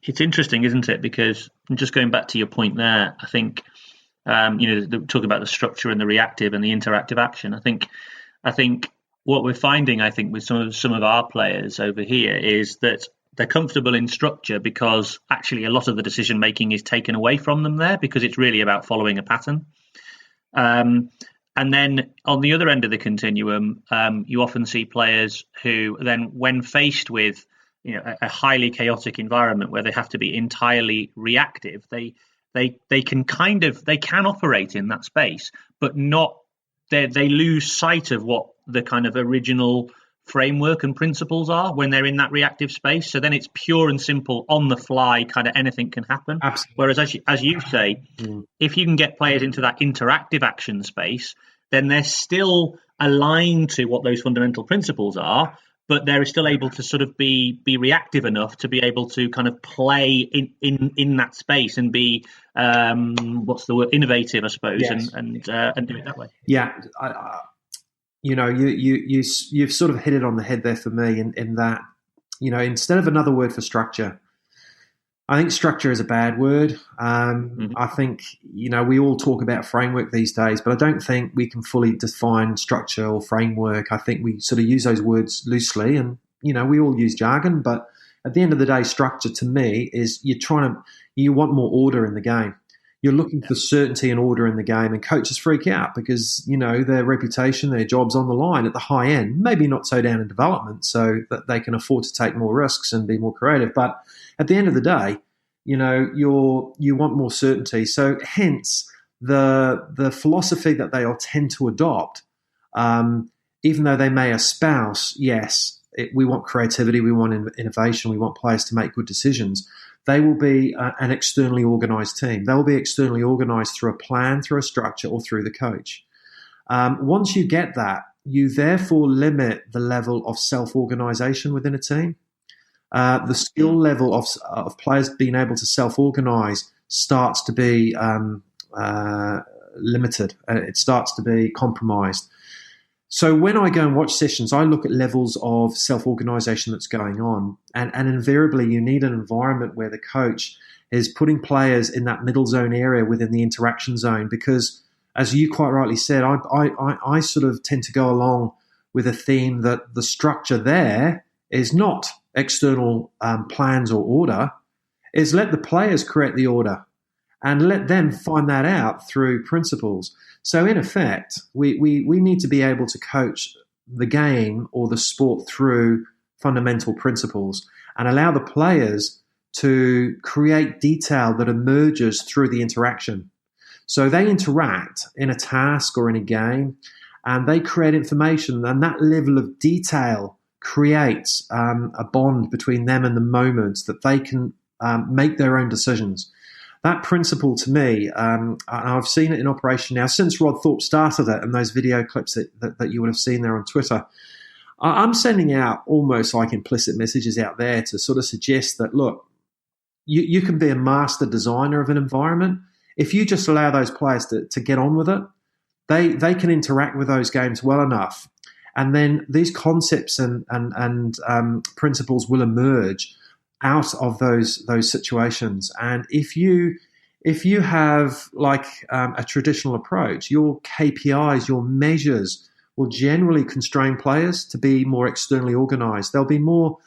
It's interesting, isn't it? Because just going back to your point there, I think, talking about the structure and the reactive and the interactive action. I think what we're finding, with some of our players over here is that they're comfortable in structure because actually a lot of the decision making is taken away from them there because it's really about following a pattern. And then on the other end of the continuum, you often see players who then, when faced with a highly chaotic environment where they have to be entirely reactive, they can operate in that space, but not they lose sight of what the kind of original framework and principles are when they're in that reactive space. So then it's pure and simple, on the fly, kind of anything can happen. Absolutely. Whereas as you say, if you can get players into that interactive action space, then they're still aligned to what those fundamental principles are, but they're still able to sort of be reactive enough to be able to kind of play in that space and be innovative, I suppose, yes. and do it that way. Yeah, you've sort of hit it on the head there for me in that, instead of another word for structure, I think structure is a bad word. I think, we all talk about framework these days, but I don't think we can fully define structure or framework. I think we sort of use those words loosely, and, we all use jargon, but at the end of the day, structure to me is you want more order in the game. You're looking for certainty and order in the game, and coaches freak out because, their reputation, their job's on the line at the high end, maybe not so down in development so that they can afford to take more risks and be more creative. But at the end of the day, you want more certainty. So hence the philosophy that they'll tend to adopt, even though they may espouse, yes, we want creativity, we want innovation, we want players to make good decisions. They will be an externally organised team. They will be externally organised through a plan, through a structure, or through the coach. Once you get that, you therefore limit the level of self-organisation within a team. The skill level of players being able to self-organise starts to be limited. It starts to be compromised. So when I go and watch sessions, I look at levels of self-organisation that's going on. And invariably, you need an environment where the coach is putting players in that middle zone area within the interaction zone. Because, as you quite rightly said, I sort of tend to go along with a theme that the structure there is not external plans or order, is let the players create the order and let them find that out through principles. So in effect, we need to be able to coach the game or the sport through fundamental principles and allow the players to create detail that emerges through the interaction. So they interact in a task or in a game and they create information, and that level of detail creates a bond between them and the moment that they can make their own decisions. That principle to me, I've seen it in operation now since Rod Thorpe started it, and those video clips that you would have seen there on Twitter. I'm sending out almost like implicit messages out there to sort of suggest that, look, you can be a master designer of an environment. If you just allow those players to get on with it, they can interact with those games well enough. And then these concepts and principles will emerge out of those situations. And if you have like a traditional approach, your KPIs, your measures will generally constrain players to be more externally organised. They'll be more,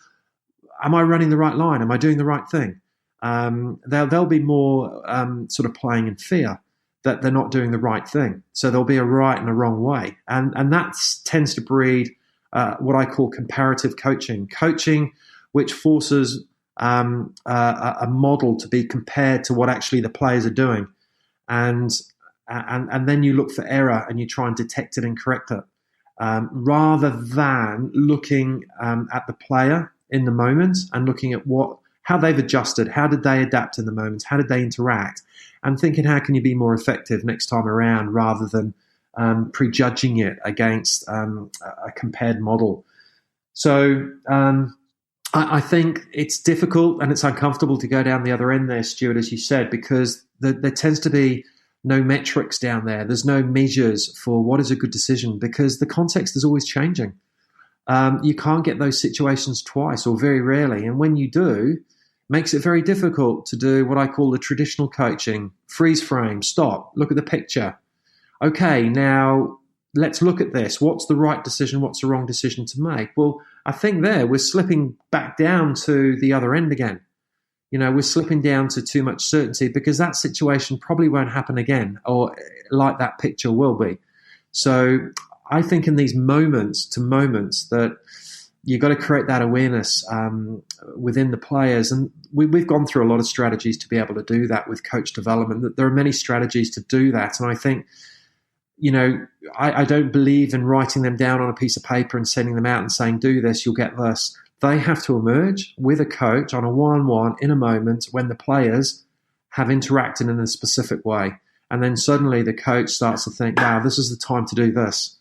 am I running the right line? Am I doing the right thing? They'll be more sort of playing in fear that they're not doing the right thing. So there'll be a right and a wrong way. And that tends to breed what I call comparative coaching which forces a model to be compared to what actually the players are doing. And then you look for error and you try and detect it and correct it. Rather than looking at the player in the moment and looking at how they've adjusted, how did they adapt in the moment, how did they interact, and thinking how can you be more effective next time around rather than prejudging it against a compared model. So I think it's difficult and it's uncomfortable to go down the other end there, Stuart, as you said, because there tends to be no metrics down there. There's no measures for what is a good decision because the context is always changing. You can't get those situations twice or very rarely. And when you do, it makes it very difficult to do what I call the traditional coaching. Freeze frame, stop, look at the picture. Okay, now let's look at this. What's the right decision? What's the wrong decision to make? Well, I think we're slipping back down to the other end again. We're slipping down to too much certainty because that situation probably won't happen again, or like that picture will be. So I think in these moments that you've got to create that awareness within the players. And we've gone through a lot of strategies to be able to do that with coach development. There are many strategies to do that. And I think, I don't believe in writing them down on a piece of paper and sending them out and saying, do this, you'll get this. They have to emerge with a coach on a one-on-one in a moment when the players have interacted in a specific way. And then suddenly the coach starts to think, wow, this is the time to do this.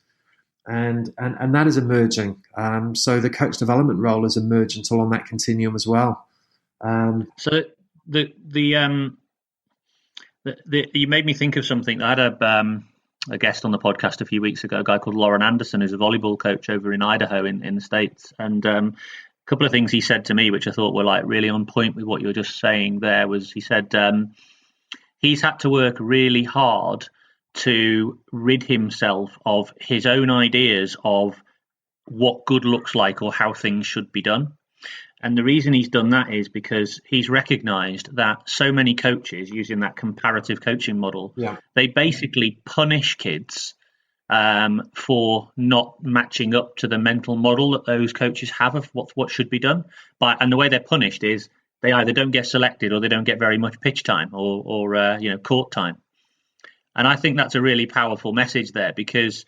And that is emerging. So the coach development role is emergent along that continuum as well. So you made me think of something. I had a guest on the podcast a few weeks ago, a guy called Lauren Anderson, who's a volleyball coach over in Idaho in the States. And a couple of things he said to me, which I thought were like really on point with what you were just saying there, was he said he's had to work really hard to rid himself of his own ideas of what good looks like or how things should be done. And the reason he's done that is because he's recognized that so many coaches using that comparative coaching model, they basically punish kids for not matching up to the mental model that those coaches have of what should be done. And the way they're punished is they either don't get selected or they don't get very much pitch time or court time. And I think that's a really powerful message there, because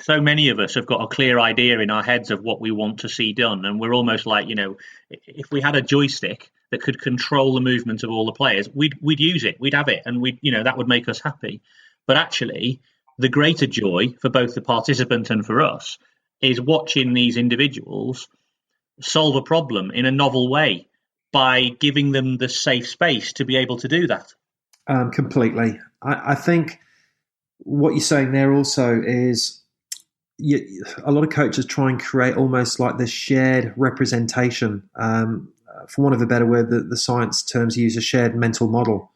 so many of us have got a clear idea in our heads of what we want to see done. And we're almost like, if we had a joystick that could control the movement of all the players, we'd use it, we'd have it, and that would make us happy. But actually, the greater joy for both the participant and for us is watching these individuals solve a problem in a novel way by giving them the safe space to be able to do that. Completely. I think what you're saying there also is a lot of coaches try and create almost like this shared representation. For want of a better word, the science terms use a shared mental model.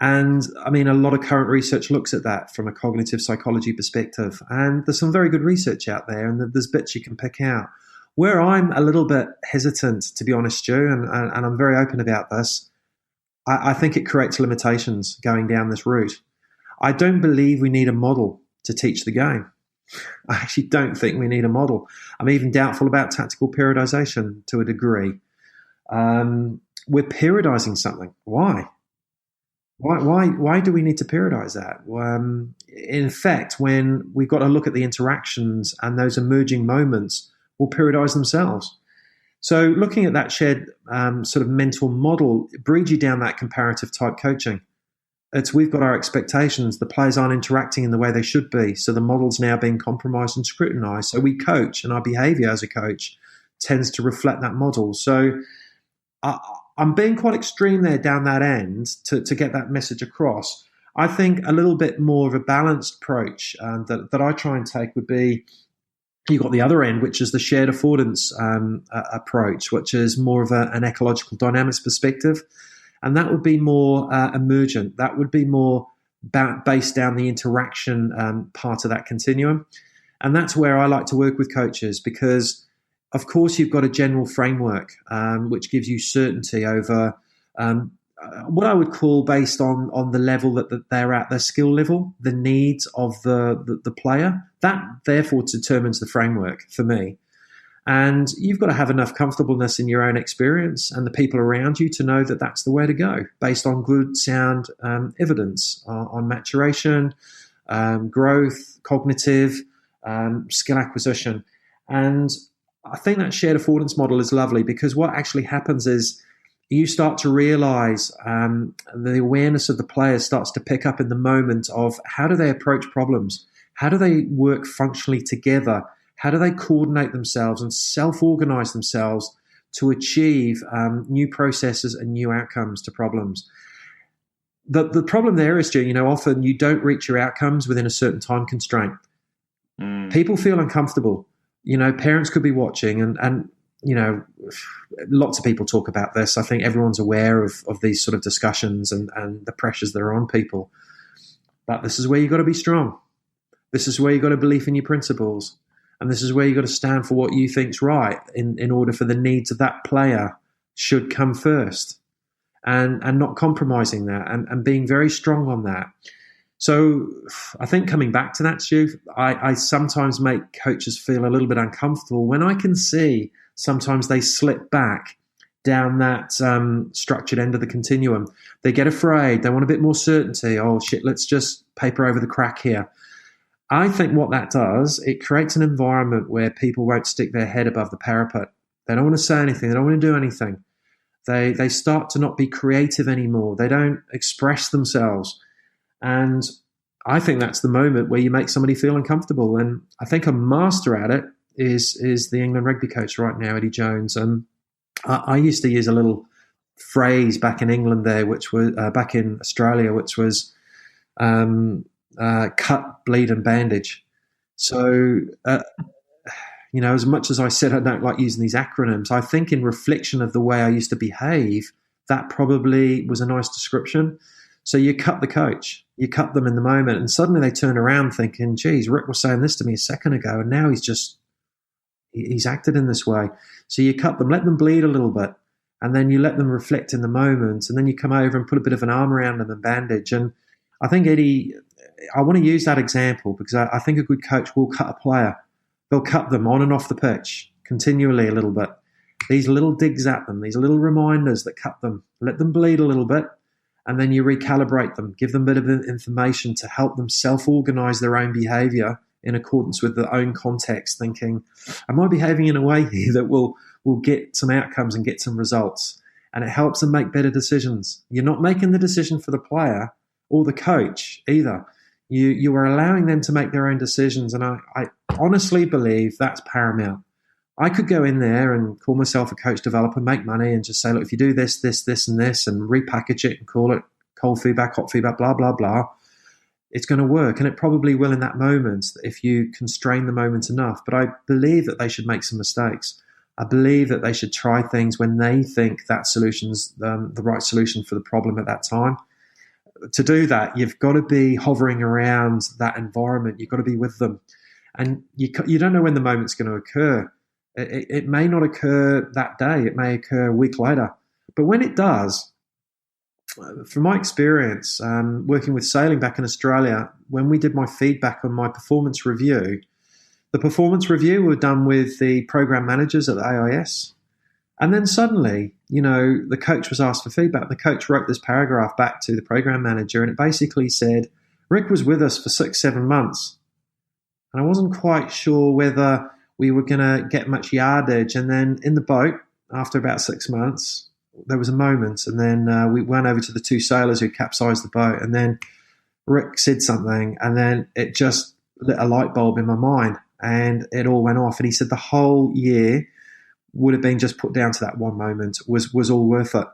And I mean, a lot of current research looks at that from a cognitive psychology perspective. And there's some very good research out there, and there's bits you can pick out. Where I'm a little bit hesitant, to be honest, Stu, and I'm very open about this, I think it creates limitations going down this route. I don't believe we need a model to teach the game. I actually don't think we need a model. I'm even doubtful about tactical periodization to a degree. We're periodizing something. Why? Why do we need to periodize that? In fact, when we've got to look at the interactions and those emerging moments will periodize themselves. So looking at that shared sort of mental model breeds you down that comparative type coaching. We've got our expectations. The players aren't interacting in the way they should be. So the model's now being compromised and scrutinized. So we coach, and our behavior as a coach tends to reflect that model. So I'm being quite extreme there down that end to get that message across. I think a little bit more of a balanced approach that I try and take would be, you've got the other end, which is the shared affordance approach, which is more of an ecological dynamics perspective. And that would be more emergent. That would be more based down the interaction part of that continuum. And that's where I like to work with coaches, because, of course, you've got a general framework which gives you certainty over what I would call, based on the level that they're at, their skill level, the needs of the player. That, therefore, determines the framework for me. And you've got to have enough comfortableness in your own experience and the people around you to know that that's the way to go, based on good, sound evidence on maturation, growth, cognitive, skill acquisition. And I think that shared affordance model is lovely, because what actually happens is you start to realize the awareness of the player starts to pick up in the moment of how do they approach problems? How do they work functionally together? How do they coordinate themselves and self-organize themselves to achieve new processes and new outcomes to problems? The problem there is, often you don't reach your outcomes within a certain time constraint. People feel uncomfortable. Parents could be watching, and lots of people talk about this. I think everyone's aware of these sort of discussions and the pressures that are on people. But this is where you've got to be strong. This is where you've got to believe in your principles. And this is where you've got to stand for what you think's right in order for the needs of that player should come first. And not compromising that and being very strong on that. So I think coming back to that, Stu, I sometimes make coaches feel a little bit uncomfortable when I can see sometimes they slip back down that structured end of the continuum. They get afraid. They want a bit more certainty. Oh, shit, let's just paper over the crack here. I think what that does, it creates an environment where people won't stick their head above the parapet. They don't want to say anything. They don't want to do anything. They start to not be creative anymore. They don't express themselves. And I think that's the moment where you make somebody feel uncomfortable. And I think a master at it is the England rugby coach right now, Eddie Jones. And I used to use a little phrase back in England there, which was back in Australia, which was cut, bleed, and bandage. So, as much as I said I don't like using these acronyms, I think in reflection of the way I used to behave, that probably was a nice description. So you cut the coach, you cut them in the moment, and suddenly they turn around thinking, geez, Rick was saying this to me a second ago, and now he's acted in this way. So you cut them, let them bleed a little bit, and then you let them reflect in the moment, and then you come over and put a bit of an arm around them and bandage. And I think, Eddie, I want to use that example because I think a good coach will cut a player. They'll cut them on and off the pitch continually a little bit. These little digs at them, these little reminders that cut them, let them bleed a little bit, and then you recalibrate them, give them a bit of information to help them self-organize their own behavior in accordance with their own context, thinking, am I behaving in a way here that will get some outcomes and get some results? And it helps them make better decisions. You're not making the decision for the player or the coach either. You are allowing them to make their own decisions, and I honestly believe that's paramount. I could go in there and call myself a coach developer, make money, and just say, look, if you do this, this, this, and this, and repackage it and call it cold feedback, hot feedback, blah, blah, blah, it's going to work. And it probably will in that moment if you constrain the moment enough. But I believe that they should make some mistakes. I believe that they should try things when they think that solution's the right solution for the problem at that time. To do that, you've got to be hovering around that environment. You've got to be with them. And you don't know when the moment's going to occur. It may not occur that day. It may occur a week later. But when it does, from my experience, working with sailing back in Australia, when we did my feedback on my performance review, the performance review were done with the program managers at the AIS. And then suddenly, the coach was asked for feedback. The coach wrote this paragraph back to the program manager, and it basically said, Rick was with us for 6-7 months. And I wasn't quite sure whether we were going to get much yardage. And then in the boat, after about 6 months, there was a moment. And then we went over to the 2 sailors who capsized the boat. And then Rick said something, and then it just lit a light bulb in my mind, and it all went off. And he said the whole year would have been just put down to that one moment, was all worth it.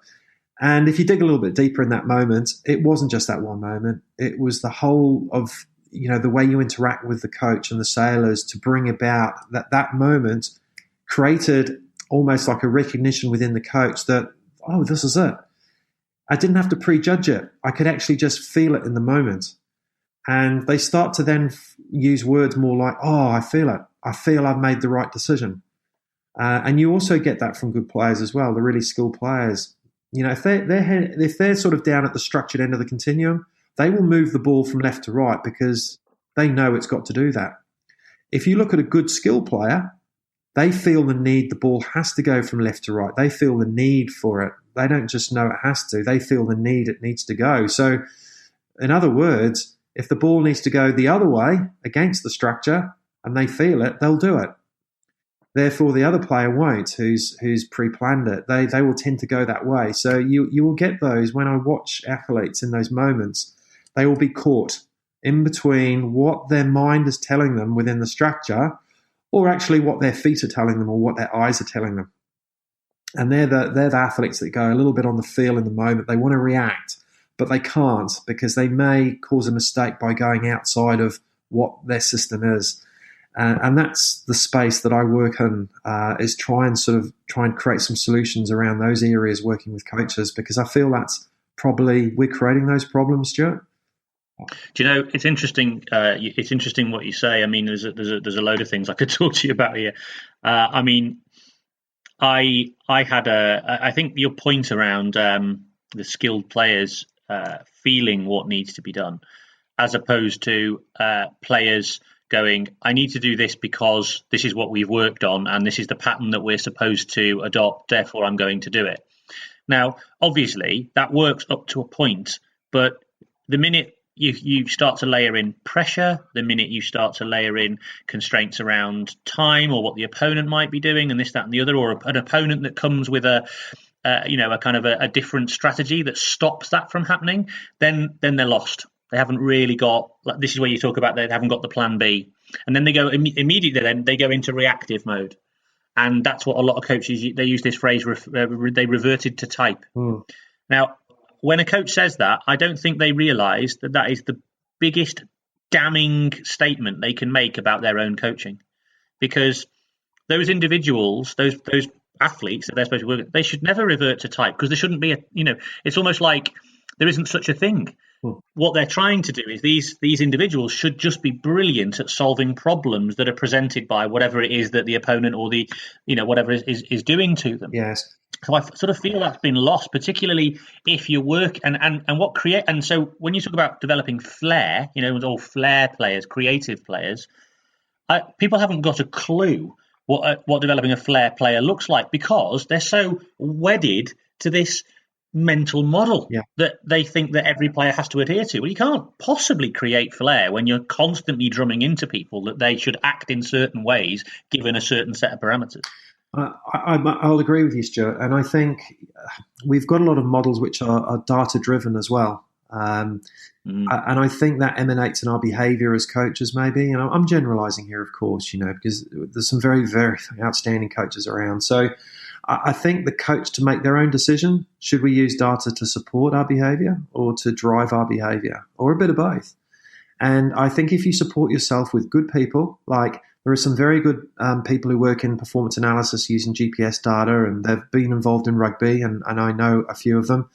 And if you dig a little bit deeper in that moment, it wasn't just that one moment. It was the whole of, the way you interact with the coach and the sailors to bring about that moment created almost like a recognition within the coach that, oh, this is it. I didn't have to prejudge it. I could actually just feel it in the moment. And they start to then use words more like, oh, I feel it. I feel I've made the right decision. And you also get that from good players as well, the really skilled players. If they're sort of down at the structured end of the continuum, they will move the ball from left to right because they know it's got to do that. If you look at a good skill player, they feel the need, the ball has to go from left to right. They feel the need for it. They don't just know it has to. They feel the need, it needs to go. So, in other words, if the ball needs to go the other way against the structure and they feel it, they'll do it. Therefore, the other player won't, who's pre-planned it. They will tend to go that way. So you will get those, when I watch athletes in those moments, they will be caught in between what their mind is telling them within the structure or actually what their feet are telling them or what their eyes are telling them. And they're the athletes that go a little bit on the feel in the moment. They want to react, but they can't because they may cause a mistake by going outside of what their system is. And that's the space that I work in, is try and create some solutions around those areas working with coaches, because I feel that's probably we're creating those problems, Stuart. Do you know, it's interesting. It's interesting what you say. I mean, there's a load of things I could talk to you about here. I think your point around the skilled players feeling what needs to be done, as opposed to players going, I need to do this because this is what we've worked on and this is the pattern that we're supposed to adopt, therefore I'm going to do it. Now, obviously, that works up to a point, but the minute you start to layer in pressure, the minute you start to layer in constraints around time or what the opponent might be doing, and this, that, and the other, or an opponent that comes with a kind of a different strategy that stops that from happening, then they're lost. They haven't really got, like, this is where you talk about they haven't got the plan B, and then they go immediately. Then they go into reactive mode, and that's what a lot of coaches, they use this phrase. They reverted to type. Now, when a coach says that, I don't think they realise that is the biggest damning statement they can make about their own coaching, because those individuals, those athletes that they're supposed to work with, they should never revert to type, because there shouldn't be it's almost like there isn't such a thing. What they're trying to do is these individuals should just be brilliant at solving problems that are presented by whatever it is that the opponent or the whatever is doing to them. Yes. So I sort of feel that's been lost, particularly if you work and so when you talk about developing flair, all flair players, creative players, people haven't got a clue what developing a flair player looks like, because they're so wedded to this mental model that they think that every player has to adhere to. Well, you can't possibly create flair when you're constantly drumming into people that they should act in certain ways given a certain set of parameters. I'll agree with you, Stuart, and I think we've got a lot of models which are data-driven as well, and I think that emanates in our behaviour as coaches. Maybe, I'm generalising here, of course, because there's some very, very outstanding coaches around. So I think the coach, to make their own decision, should we use data to support our behaviour or to drive our behaviour, or a bit of both? And I think if you support yourself with good people, like there are some very good people who work in performance analysis using GPS data, and they've been involved in rugby, and I know a few of them.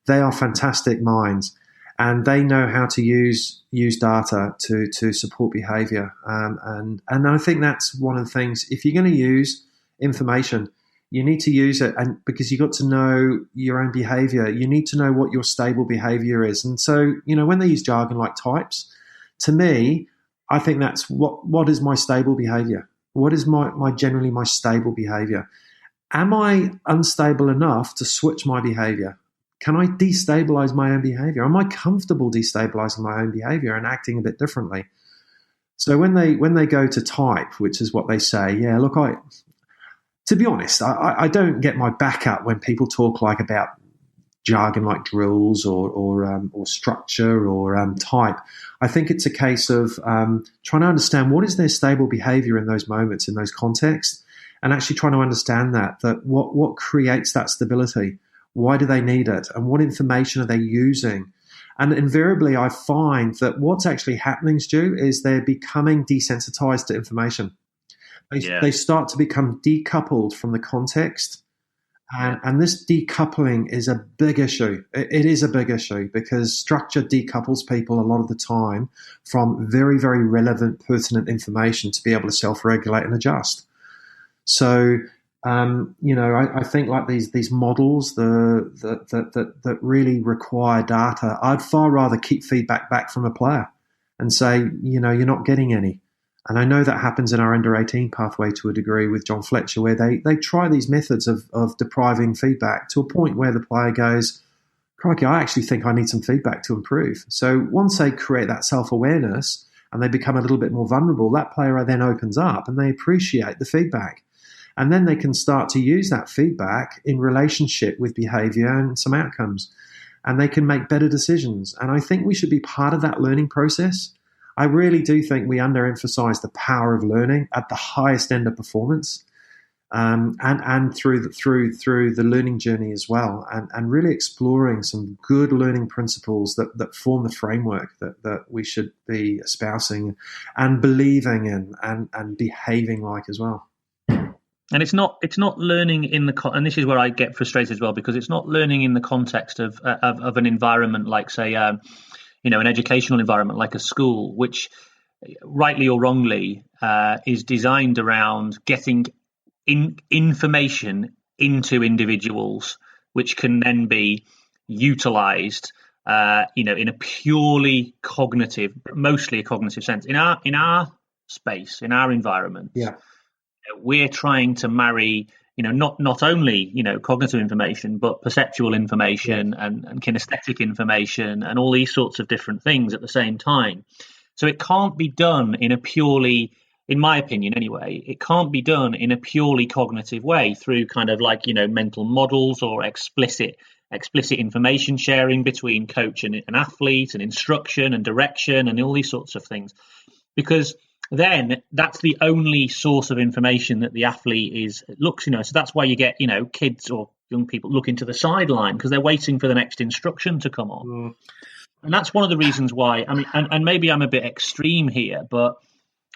They are fantastic minds, and they know how to use data to support behaviour. And I think that's one of the things. If you're going to use information, you need to use it, and because you've got to know your own behaviour, you need to know what your stable behaviour is. And so, when they use jargon like types, to me, I think that's what is my stable behaviour? What is my generally my stable behaviour? Am I unstable enough to switch my behaviour? Can I destabilise my own behaviour? Am I comfortable destabilising my own behaviour and acting a bit differently? So when they go to type, which is what they say, look, to be honest, I don't get my back up when people talk like about jargon like drills or structure or type. I think it's a case of trying to understand what is their stable behaviour in those moments, in those contexts, and actually trying to understand that what creates that stability. Why do they need it? And what information are they using? And invariably, I find that what's actually happening, Stu, is they're becoming desensitized to information. They start to become decoupled from the context. And this decoupling is a big issue. It is a big issue because structure decouples people a lot of the time from very, very relevant, pertinent information to be able to self-regulate and adjust. So, I think like these models that really require data, I'd far rather keep feedback back from a player and say, you're not getting any. And I know that happens in our under-18 pathway to a degree with John Fletcher, where they try these methods of depriving feedback to a point where the player goes, crikey, I actually think I need some feedback to improve. So once they create that self-awareness and they become a little bit more vulnerable, that player then opens up and they appreciate the feedback. And then they can start to use that feedback in relationship with behavior and some outcomes. And they can make better decisions. And I think we should be part of that learning process. I really do think we underemphasize the power of learning at the highest end of performance, and through the learning journey as well, and really exploring some good learning principles that form the framework that we should be espousing and believing in and behaving like as well. And it's not learning in the and this is where I get frustrated as well, because it's not learning in the context of an environment like, say, an educational environment like a school, which rightly or wrongly is designed around getting information into individuals, which can then be utilized, in a purely cognitive, mostly a cognitive sense. In our space, in our environment, we're trying to marry, not only cognitive information, but perceptual information and kinesthetic information and all these sorts of different things at the same time. So it can't be done in a purely, in my opinion anyway, it can't be done in a purely cognitive way through kind of like mental models or explicit information sharing between coach and athlete, and instruction and direction and all these sorts of things, because then that's the only source of information that the athlete looks. So that's why you get kids or young people looking to the sideline, because they're waiting for the next instruction to come on. And that's one of the reasons why, and maybe I'm a bit extreme here, but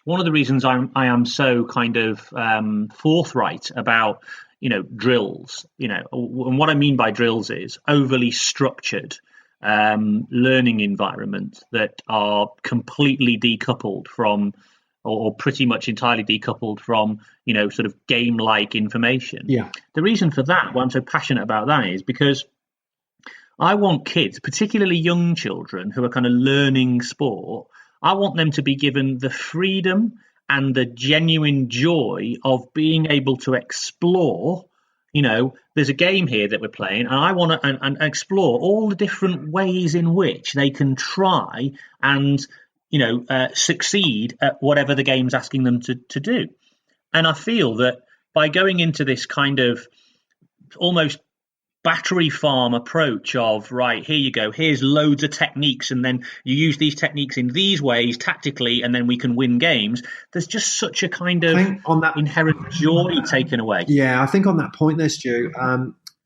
one of the reasons I am so kind of forthright about drills, and what I mean by drills is overly structured learning environments that are completely decoupled from, or pretty much entirely decoupled from, sort of game-like information. Yeah. The reason for that, why I'm so passionate about that, is because I want kids, particularly young children who are kind of learning sport, I want them to be given the freedom and the genuine joy of being able to explore. There's a game here that we're playing, and I want to and explore all the different ways in which they can try and succeed at whatever the game's asking them to do. And I feel that by going into this kind of almost battery farm approach of, right, here you go, here's loads of techniques, and then you use these techniques in these ways tactically, and then we can win games, there's just such a kind of inherent joy taken away. Yeah, I think on that point there, Stu,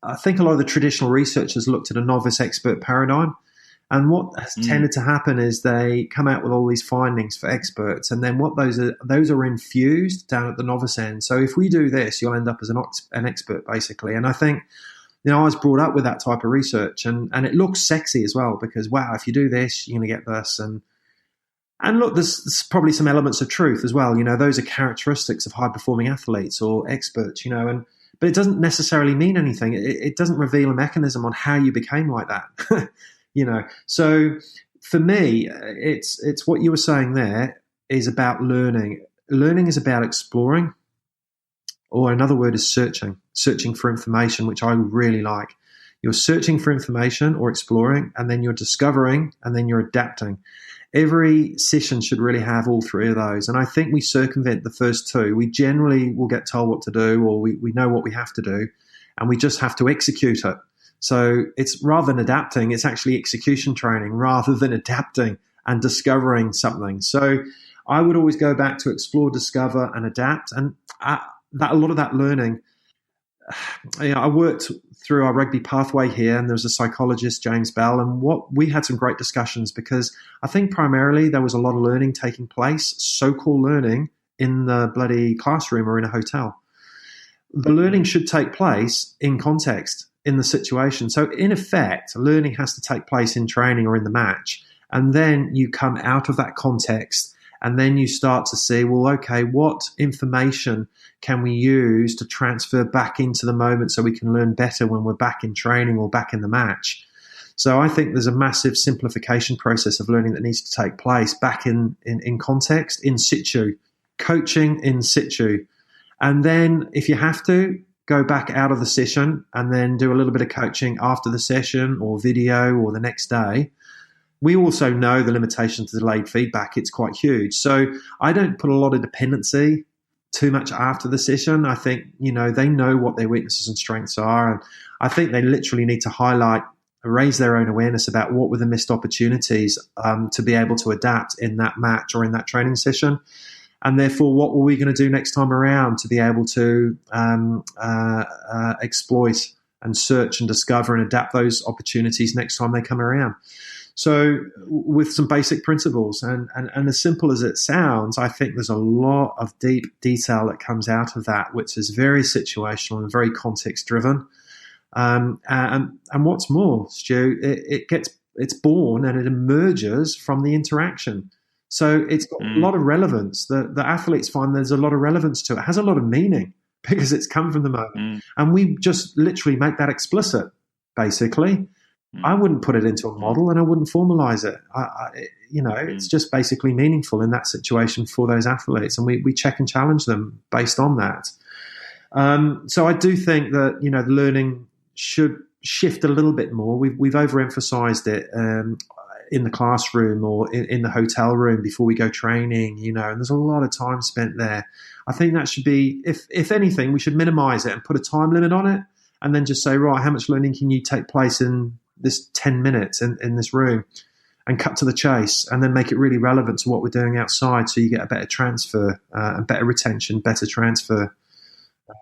I think a lot of the traditional research has looked at a novice expert paradigm. And what has tended to happen is they come out with all these findings for experts, and then what those are infused down at the novice end. So if we do this, you'll end up as an expert, basically. And I think, I was brought up with that type of research, and it looks sexy as well, because, wow, if you do this, you're going to get this. And look, there's probably some elements of truth as well. Those are characteristics of high-performing athletes or experts, but it doesn't necessarily mean anything. It doesn't reveal a mechanism on how you became like that. So for me, it's what you were saying there is about learning. Learning is about exploring, or another word is searching for information, which I really like. You're searching for information or exploring, and then you're discovering, and then you're adapting. Every session should really have all three of those. And I think we circumvent the first two. We generally will get told what to do, or we know what we have to do, and we just have to execute it. So it's rather than adapting, it's actually execution training rather than adapting and discovering something. So I would always go back to explore, discover, and adapt. And a lot of that learning, I worked through our rugby pathway here, and there was a psychologist, James Bell, and we had some great discussions, because I think primarily there was a lot of learning taking place, so-called learning, in the bloody classroom or in a hotel. The learning should take place in context, in the situation. So in effect, learning has to take place in training or in the match, and then you come out of that context, and then you start to see, well, okay, what information can we use to transfer back into the moment so we can learn better when we're back in training or back in the match? So I think there's a massive simplification process of learning that needs to take place back in context, in situ, coaching in situ. And then if you have to, go back out of the session and then do a little bit of coaching after the session or video or the next day. We also know the limitations of delayed feedback. It's quite huge. So I don't put a lot of dependency too much after the session. I think, they know what their weaknesses and strengths are. And I think they literally need to highlight, raise their own awareness about what were the missed opportunities to be able to adapt in that match or in that training session. And therefore, what were we going to do next time around to be able to exploit and search and discover and adapt those opportunities next time they come around? So with some basic principles, and as simple as it sounds, I think there's a lot of deep detail that comes out of that, which is very situational and very context-driven. And what's more, Stu, it's born and it emerges from the interaction. So it's got a lot of relevance. The athletes find there's a lot of relevance to it. It has a lot of meaning because it's come from the moment. And we just literally make that explicit, basically. I wouldn't put it into a model and I wouldn't formalize it. It's just basically meaningful in that situation for those athletes. And we check and challenge them based on that. So I do think that, the learning should shift a little bit more. We've overemphasized it in the classroom or in the hotel room before we go training, and there's a lot of time spent there. I think that should be, if anything, we should minimize it and put a time limit on it, and then just say, right, how much learning can you take place in this 10 minutes in this room, and cut to the chase, and then make it really relevant to what we're doing outside, so you get a better transfer, and better retention, better transfer.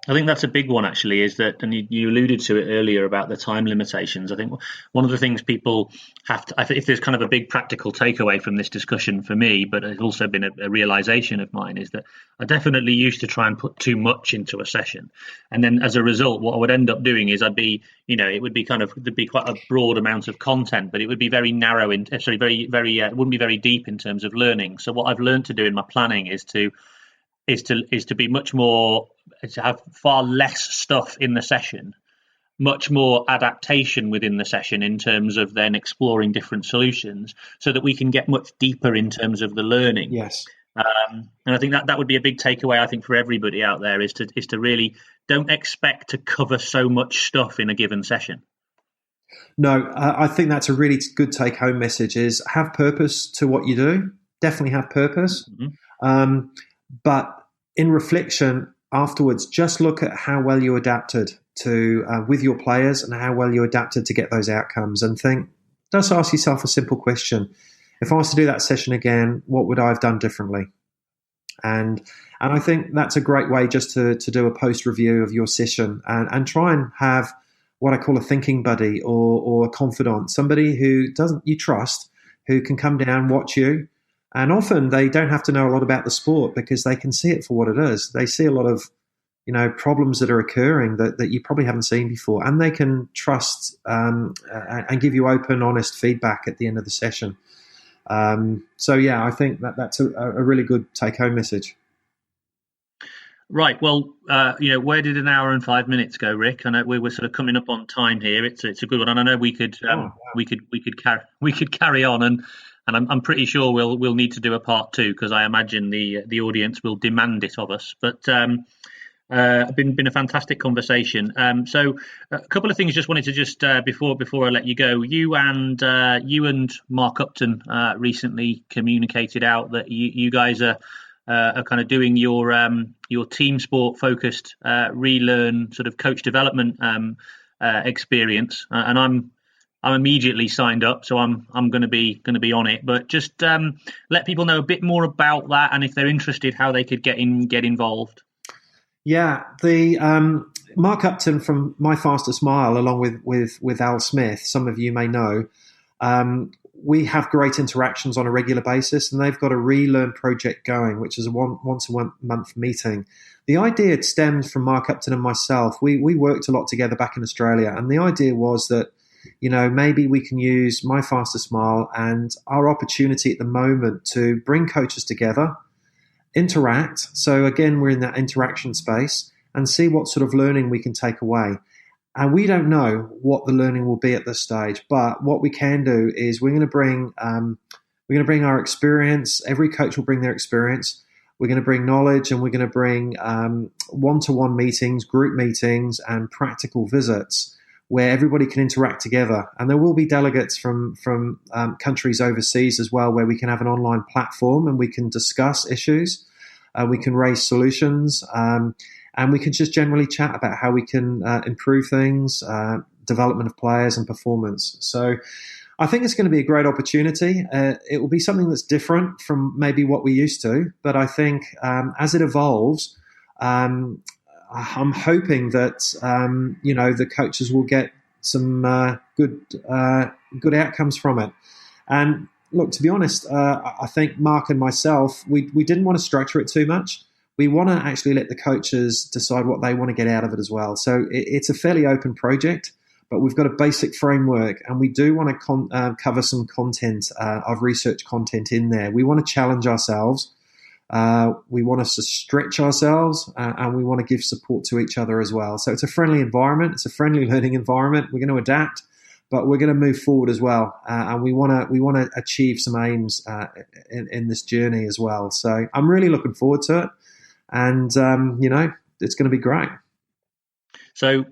I think that's a big one, actually, is that, and you alluded to it earlier about the time limitations. I think one of the things people have to, if there's kind of a big practical takeaway from this discussion for me, but it's also been a realization of mine, is that I definitely used to try and put too much into a session. And then as a result, what I would end up doing is it would be there'd be quite a broad amount of content, but it would be very narrow, it wouldn't be very deep in terms of learning. So what I've learned to do in my planning is to be much more, to have far less stuff in the session, much more adaptation within the session in terms of then exploring different solutions, so that we can get much deeper in terms of the learning. Yes. And I think that would be a big takeaway, I think, for everybody out there, is to really don't expect to cover so much stuff in a given session. No, I think that's a really good take-home message, is have purpose to what you do. Definitely have purpose. Mm-hmm. But in reflection afterwards, just look at how well you adapted to with your players, and how well you adapted to get those outcomes, and just ask yourself a simple question. If I was to do that session again, what would I have done differently? And I think that's a great way just to do a post review of your session, and try and have what I call a thinking buddy or a confidant, somebody who you trust, who can come down, watch you. And often they don't have to know a lot about the sport, because they can see it for what it is. They see a lot of, problems that are occurring that you probably haven't seen before, and they can trust and give you open, honest feedback at the end of the session. I think that's a really good take-home message. Right. Well, where did an hour and 5 minutes go, Rick? I know we were sort of coming up on time here. It's a good one, and I know we could carry on, and I'm pretty sure we'll need to do a part 2, because I imagine the audience will demand it of us. But been a fantastic conversation. So a couple of things just wanted to before I let you go. You and Mark Upton recently communicated out that you guys are kind of doing your team sport focused relearn sort of coach development experience, and I'm immediately signed up, so I'm going to be on it. But just let people know a bit more about that, and if they're interested, how they could get involved. Yeah, the Mark Upton from My Fastest Mile, along with Al Smith, some of you may know, we have great interactions on a regular basis, and they've got a relearn project going, which is a once a month meeting. The idea stemmed from Mark Upton and myself. We worked a lot together back in Australia, and the idea was that, maybe we can use My Fastest Mile and our opportunity at the moment to bring coaches together, interact. So again, we're in that interaction space, and see what sort of learning we can take away. And we don't know what the learning will be at this stage, but what we can do is we're going to bring our experience. Every coach will bring their experience. We're going to bring knowledge, and we're going to bring one-to-one meetings, group meetings, and practical visits where everybody can interact together. And there will be delegates from countries overseas as well, where we can have an online platform and we can discuss issues, we can raise solutions, and we can just generally chat about how we can improve things, development of players and performance. So I think it's going to be a great opportunity. It will be something that's different from maybe what we used to, but I think as it evolves, I'm hoping that the coaches will get some good outcomes from it. And look, to be honest, I think Mark and myself, we didn't want to structure it too much. We want to actually let the coaches decide what they want to get out of it as well. So it's a fairly open project, but we've got a basic framework, and we do want to cover some content of research content in there. We want to challenge ourselves. We want us to stretch ourselves, and we want to give support to each other as well. So it's a friendly environment. It's a friendly learning environment. We're going to adapt, but we're going to move forward as well. And we want to achieve some aims in this journey as well. So I'm really looking forward to it. And, it's going to be great. So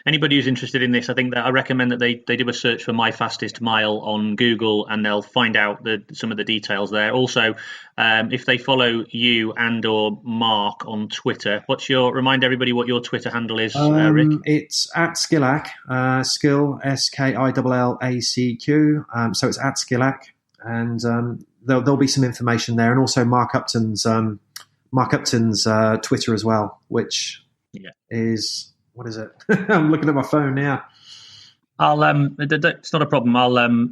anybody who's interested in this, I think that I recommend that they do a search for My Fastest Mile on Google, and they'll find out some of the details there. Also, if they follow you and or Mark on Twitter, remind everybody what your Twitter handle is, Rick? It's at Skillac, Skill, SKILLACQ. So it's at Skillac, and there'll be some information there, and also Mark Upton's Twitter as well, which is, what is it? I'm looking at my phone now. It's not a problem.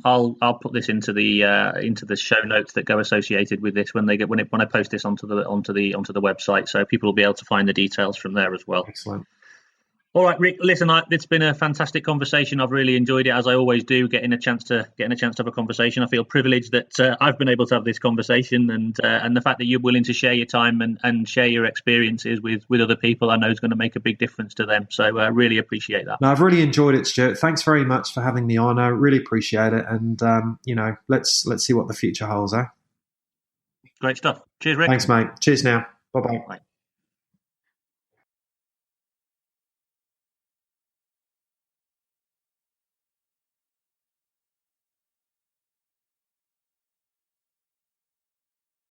I'll put this into the show notes that go associated with this when I post this onto the website, so people will be able to find the details from there as well. Excellent. All right, Rick. Listen, it's been a fantastic conversation. I've really enjoyed it, as I always do, getting a chance to have a conversation. I feel privileged that I've been able to have this conversation, and the fact that you're willing to share your time and share your experiences with other people, I know is going to make a big difference to them. So I really appreciate that. No, I've really enjoyed it, Stuart. Thanks very much for having me on. I really appreciate it, and let's see what the future holds. Great stuff. Cheers, Rick. Thanks, mate. Cheers now. Bye-bye. Bye.